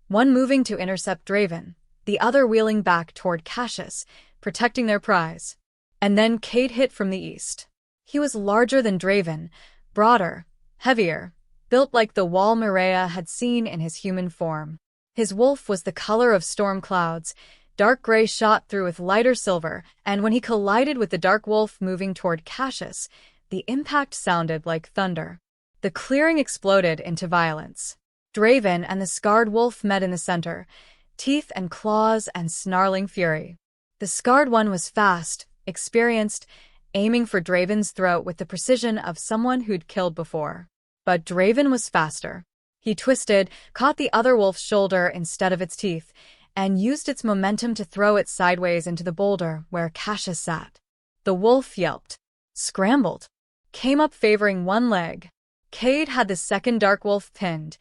Speaker 1: one moving to intercept Draven, the other wheeling back toward Cassius, protecting their prize. And then Cade hit from the east. He was larger than Draven, broader, heavier, built like the wall Mireya had seen in his human form. His wolf was the color of storm clouds, dark gray shot through with lighter silver, and when he collided with the dark wolf moving toward Cassius, the impact sounded like thunder. The clearing exploded into violence. Draven and the scarred wolf met in the center, teeth and claws and snarling fury. The scarred one was fast, experienced, aiming for Draven's throat with the precision of someone who'd killed before. But Draven was faster. He twisted, caught the other wolf's shoulder instead of its teeth, and used its momentum to throw it sideways into the boulder where Cassius sat. The wolf yelped, scrambled, came up favoring one leg. Cade had the second dark wolf pinned,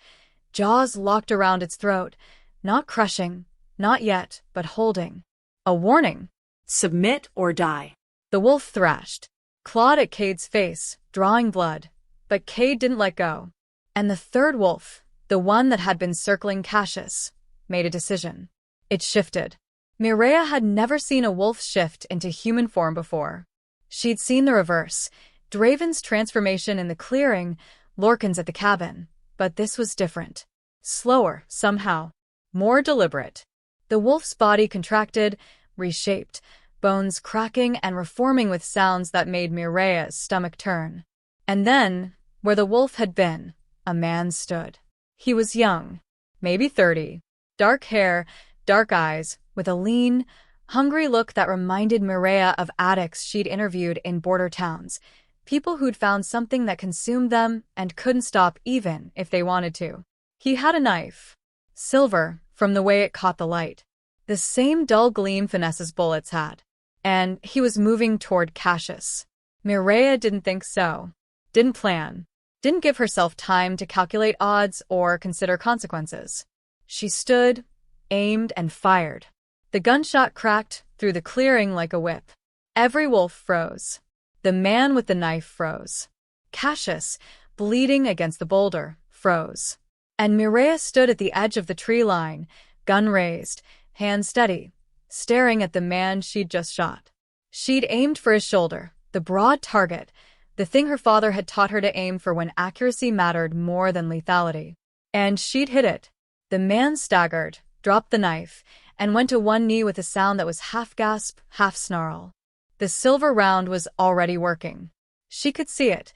Speaker 1: jaws locked around its throat, not crushing, not yet, but holding. A warning.
Speaker 2: Submit or die.
Speaker 1: The wolf thrashed, clawed at Cade's face, drawing blood, but Cade didn't let go. And the third wolf, the one that had been circling Cassius, made a decision. It shifted. Mireya had never seen a wolf shift into human form before. She'd seen the reverse, Draven's transformation in the clearing, Lorcan's at the cabin, but this was different. Slower, somehow. More deliberate. The wolf's body contracted, reshaped, bones cracking and reforming with sounds that made Mireya's stomach turn. And then, where the wolf had been, a man stood. He was young, maybe 30, dark hair, dark eyes, with a lean, hungry look that reminded Mireya of addicts she'd interviewed in border towns, people who'd found something that consumed them and couldn't stop even if they wanted to. He had a knife. Silver, from the way it caught the light. The same dull gleam Finessa's bullets had. And he was moving toward Cassius. Mireya didn't think so. Didn't plan. Didn't give herself time to calculate odds or consider consequences. She stood, aimed, and fired. The gunshot cracked through the clearing like a whip. Every wolf froze. The man with the knife froze. Cassius, bleeding against the boulder, froze. And Mireya stood at the edge of the tree line, gun raised, hand steady, staring at the man she'd just shot. She'd aimed for his shoulder, the broad target, the thing her father had taught her to aim for when accuracy mattered more than lethality. And she'd hit it. The man staggered, dropped the knife, and went to one knee with a sound that was half gasp, half snarl. The silver round was already working. She could see it,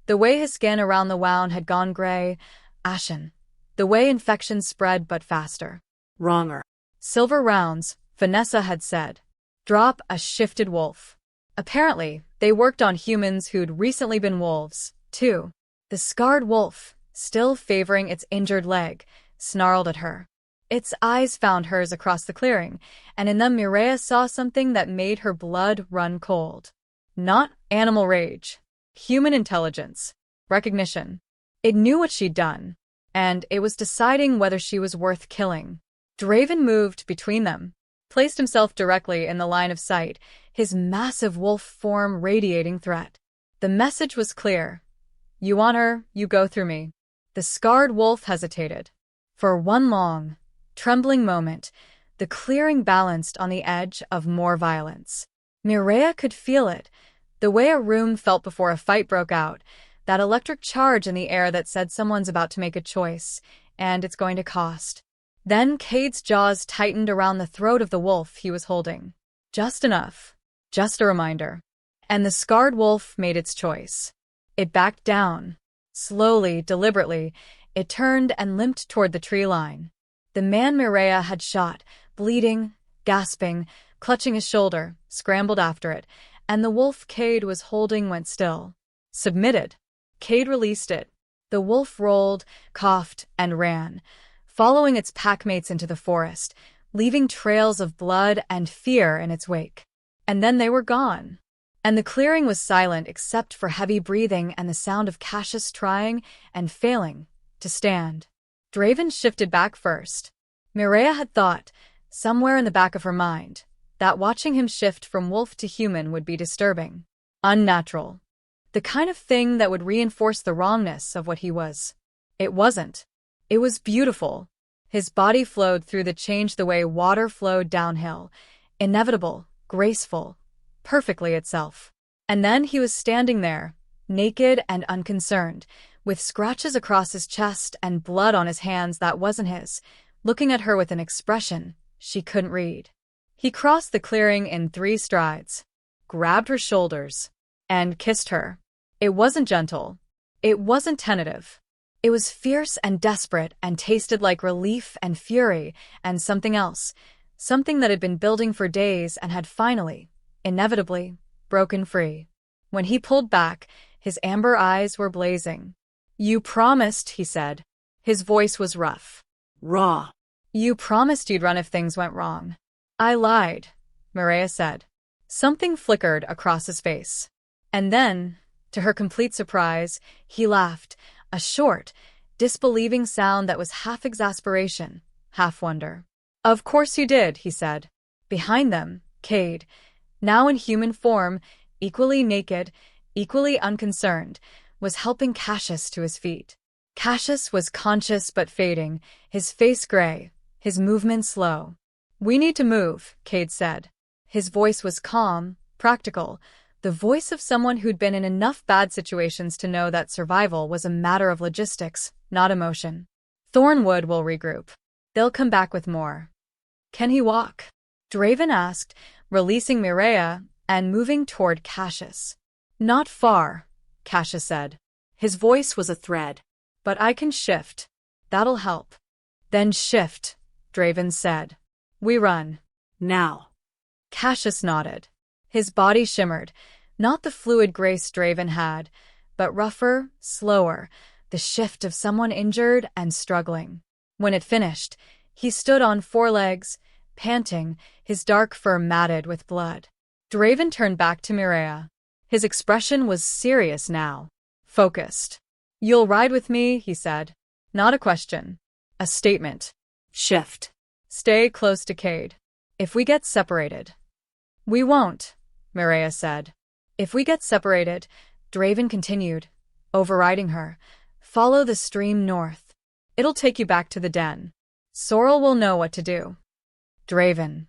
Speaker 1: the way his skin around the wound had gone gray, ashen, the way infection spread but faster.
Speaker 2: Wronger.
Speaker 1: Silver rounds, Vanessa had said. Drop a shifted wolf. Apparently, they worked on humans who'd recently been wolves, too. The scarred wolf, still favoring its injured leg, snarled at her. Its eyes found hers across the clearing, and in them Mireya saw something that made her blood run cold. Not animal rage. Human intelligence. Recognition. It knew what she'd done, and it was deciding whether she was worth killing. Draven moved between them, placed himself directly in the line of sight, his massive wolf form radiating threat. The message was clear. You want her, you go through me. The scarred wolf hesitated. For one long, trembling moment, the clearing balanced on the edge of more violence. Mireya could feel it, the way a room felt before a fight broke out, that electric charge in the air that said someone's about to make a choice, and it's going to cost. Then Cade's jaws tightened around the throat of the wolf he was holding. Just enough. Just a reminder. And the scarred wolf made its choice. It backed down. Slowly, deliberately, it turned and limped toward the tree line. The man Mireya had shot, bleeding, gasping, clutching his shoulder, scrambled after it, and the wolf Cade was holding went still. Submitted. Cade released it. The wolf rolled, coughed, and ran, following its packmates into the forest, leaving trails of blood and fear in its wake. And then they were gone. And the clearing was silent except for heavy breathing and the sound of Cassius trying and failing to stand. Draven shifted back first. Mireya had thought, somewhere in the back of her mind, that watching him shift from wolf to human would be disturbing. Unnatural. The kind of thing that would reinforce the wrongness of what he was. It wasn't. It was beautiful. His body flowed through the change the way water flowed downhill, inevitable, graceful, perfectly itself. And then he was standing there, naked and unconcerned, with scratches across his chest and blood on his hands that wasn't his, looking at her with an expression she couldn't read. He crossed the clearing in 3 strides, grabbed her shoulders, and kissed her. It wasn't gentle. It wasn't tentative. It was fierce and desperate and tasted like relief and fury and something else, something that had been building for days and had finally, inevitably, broken free. When he pulled back, his amber eyes were blazing. "You promised," he said. His voice was rough.
Speaker 2: Raw.
Speaker 1: "You promised you'd run if things went wrong." "I lied," Mireya said. Something flickered across his face. And then, to her complete surprise, he laughed, a short, disbelieving sound that was half exasperation, half wonder. "Of course you did," he said. Behind them, Cade, now in human form, equally naked, equally unconcerned, was helping Cassius to his feet. Cassius was conscious but fading, his face gray, his movements slow. "We need to move," Cade said. His voice was calm, practical, the voice of someone who'd been in enough bad situations to know that survival was a matter of logistics, not emotion. "Thornwood will regroup. They'll come back with more." "Can he walk?" Draven asked, releasing Mireya and moving toward Cassius. "Not far," Cassius said. His voice was a thread. "But I can shift. That'll help." "Then shift," Draven said. "We run."
Speaker 2: Now.
Speaker 1: Cassius nodded. His body shimmered, not the fluid grace Draven had, but rougher, slower, the shift of someone injured and struggling. When it finished, he stood on 4 legs, panting, his dark fur matted with blood. Draven turned back to Mireya. His expression was serious now, focused. "You'll ride with me," he said. "Not a question. A statement."
Speaker 2: Shift.
Speaker 1: "Stay close to Cade. If we get separated." "We won't," Mireya said. "If we get separated," Draven continued, overriding her, "follow the stream north. It'll take you back to the den. Sorrel will know what to do." "Draven."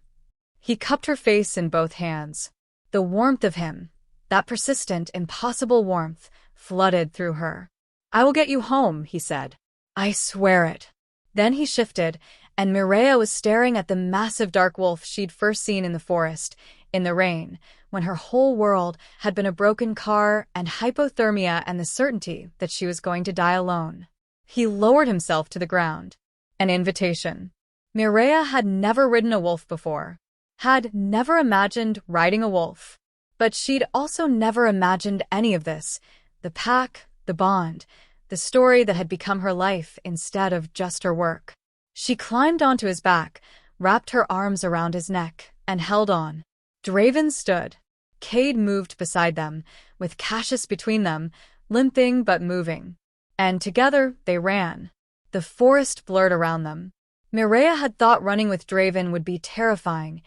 Speaker 1: He cupped her face in both hands. The warmth of him, that persistent, impossible warmth, flooded through her. "I will get you home," he said. "I swear it." Then he shifted, and Mireya was staring at the massive dark wolf she'd first seen in the forest, in the rain, when her whole world had been a broken car and hypothermia and the certainty that she was going to die alone. He lowered himself to the ground. An invitation. Mireya had never ridden a wolf before, had never imagined riding a wolf. But she'd also never imagined any of this, the pack, the bond, the story that had become her life instead of just her work. She climbed onto his back, wrapped her arms around his neck, and held on. Draven stood. Cade moved beside them, with Cassius between them, limping but moving. And together they ran. The forest blurred around them. Mireya had thought running with Draven would be terrifying.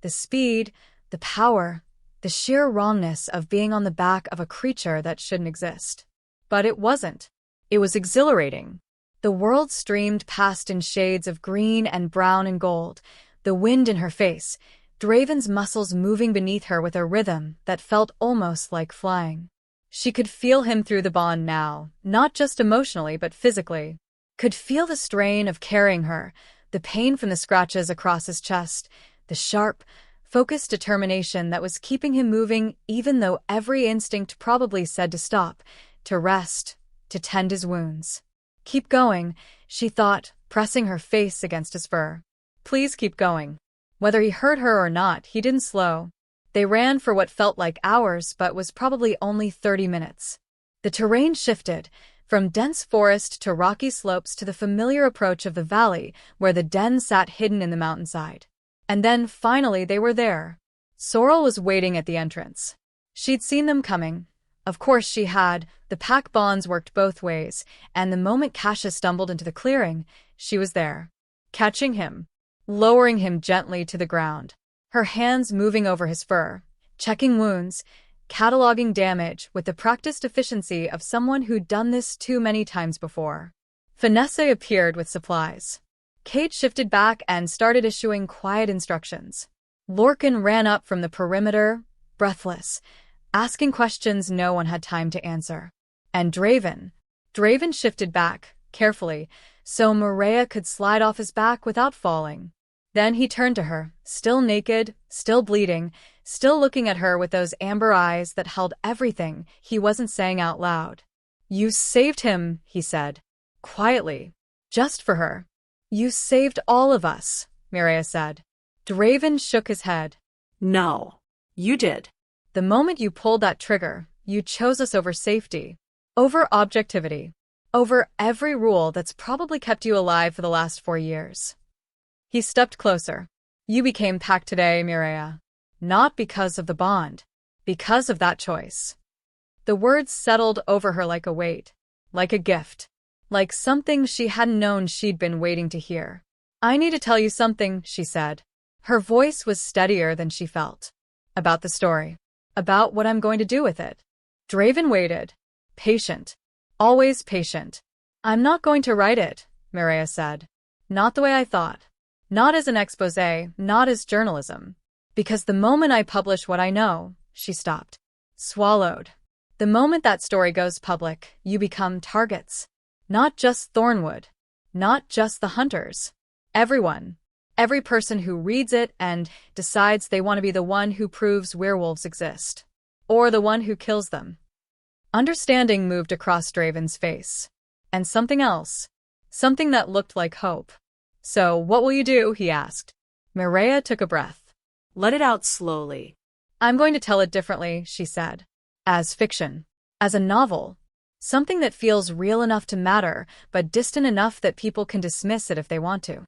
Speaker 1: The speed, the power, the sheer wrongness of being on the back of a creature that shouldn't exist. But it wasn't. It was exhilarating. The world streamed past in shades of green and brown and gold, the wind in her face, Draven's muscles moving beneath her with a rhythm that felt almost like flying. She could feel him through the bond now, not just emotionally but physically. Could feel the strain of carrying her, the pain from the scratches across his chest, the sharp, focused determination that was keeping him moving even though every instinct probably said to stop, to rest, to tend his wounds. "Keep going," she thought, pressing her face against his fur. "Please keep going." Whether he heard her or not, he didn't slow. They ran for what felt like hours but was probably only 30 minutes. The terrain shifted, from dense forest to rocky slopes to the familiar approach of the valley where the den sat hidden in the mountainside. And then, finally, they were there. Sorrel was waiting at the entrance. She'd seen them coming. Of course she had, the pack bonds worked both ways, and the moment Cassius stumbled into the clearing, she was there. Catching him, lowering him gently to the ground, her hands moving over his fur, checking wounds, cataloging damage with the practiced efficiency of someone who'd done this too many times before. Finesse appeared with supplies. Cade shifted back and started issuing quiet instructions. Lorcan ran up from the perimeter, breathless, asking questions no one had time to answer. And Draven shifted back, carefully, so Mireya could slide off his back without falling. Then he turned to her, still naked, still bleeding, still looking at her with those amber eyes that held everything he wasn't saying out loud. You saved him, he said. Quietly. Just for her. You saved all of us, Mireya said. Draven shook his head.
Speaker 2: No. You did.
Speaker 1: The moment you pulled that trigger, you chose us over safety. Over objectivity. Over every rule that's probably kept you alive for the last 4 years. He stepped closer. You became packed today, Mireya. Not because of the bond. Because of that choice. The words settled over her like a weight. Like a gift. Like something she hadn't known she'd been waiting to hear. I need to tell you something, she said. Her voice was steadier than she felt. About the story. About what I'm going to do with it. Draven waited. Patient. Always patient. I'm not going to write it, Mireya said. Not the way I thought. Not as an exposé, not as journalism. Because the moment I publish what I know, she stopped. Swallowed. The moment that story goes public, you become targets. Not just Thornwood. Not just the hunters. Everyone. Every person who reads it and decides they want to be the one who proves werewolves exist. Or the one who kills them. Understanding moved across Draven's face. And something else. Something that looked like hope. So, what will you do? He asked. Mireya took a breath.
Speaker 2: Let it out slowly.
Speaker 1: I'm going to tell it differently, she said. As fiction. As a novel. Something that feels real enough to matter, but distant enough that people can dismiss it if they want to.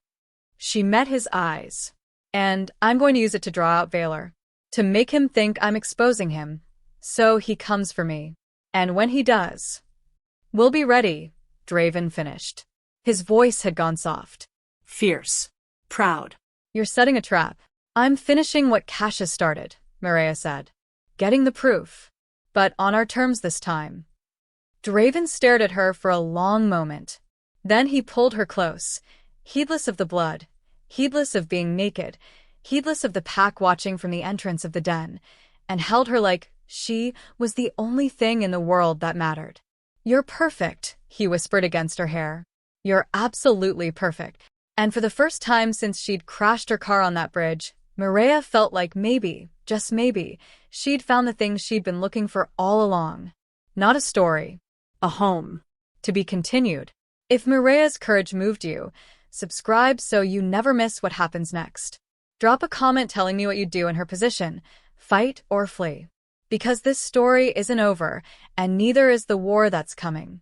Speaker 1: She met his eyes. And I'm going to use it to draw out Valor. To make him think I'm exposing him. So he comes for me. And when he does, we'll be ready, Draven finished. His voice had gone soft.
Speaker 2: Fierce. Proud.
Speaker 1: You're setting a trap. I'm finishing what Cassius started, Mireya said. Getting the proof. But on our terms this time. Draven stared at her for a long moment. Then he pulled her close, heedless of the blood, heedless of being naked, heedless of the pack watching from the entrance of the den, and held her like she was the only thing in the world that mattered. You're perfect, he whispered against her hair. You're absolutely perfect. And for the first time since she'd crashed her car on that bridge, Mireya felt like maybe, just maybe, she'd found the thing she'd been looking for all along. Not a story. A home. To be continued. If Mireya's courage moved you, subscribe so you never miss what happens next. Drop a comment telling me what you'd do in her position. Fight or flee. Because this story isn't over, and neither is the war that's coming.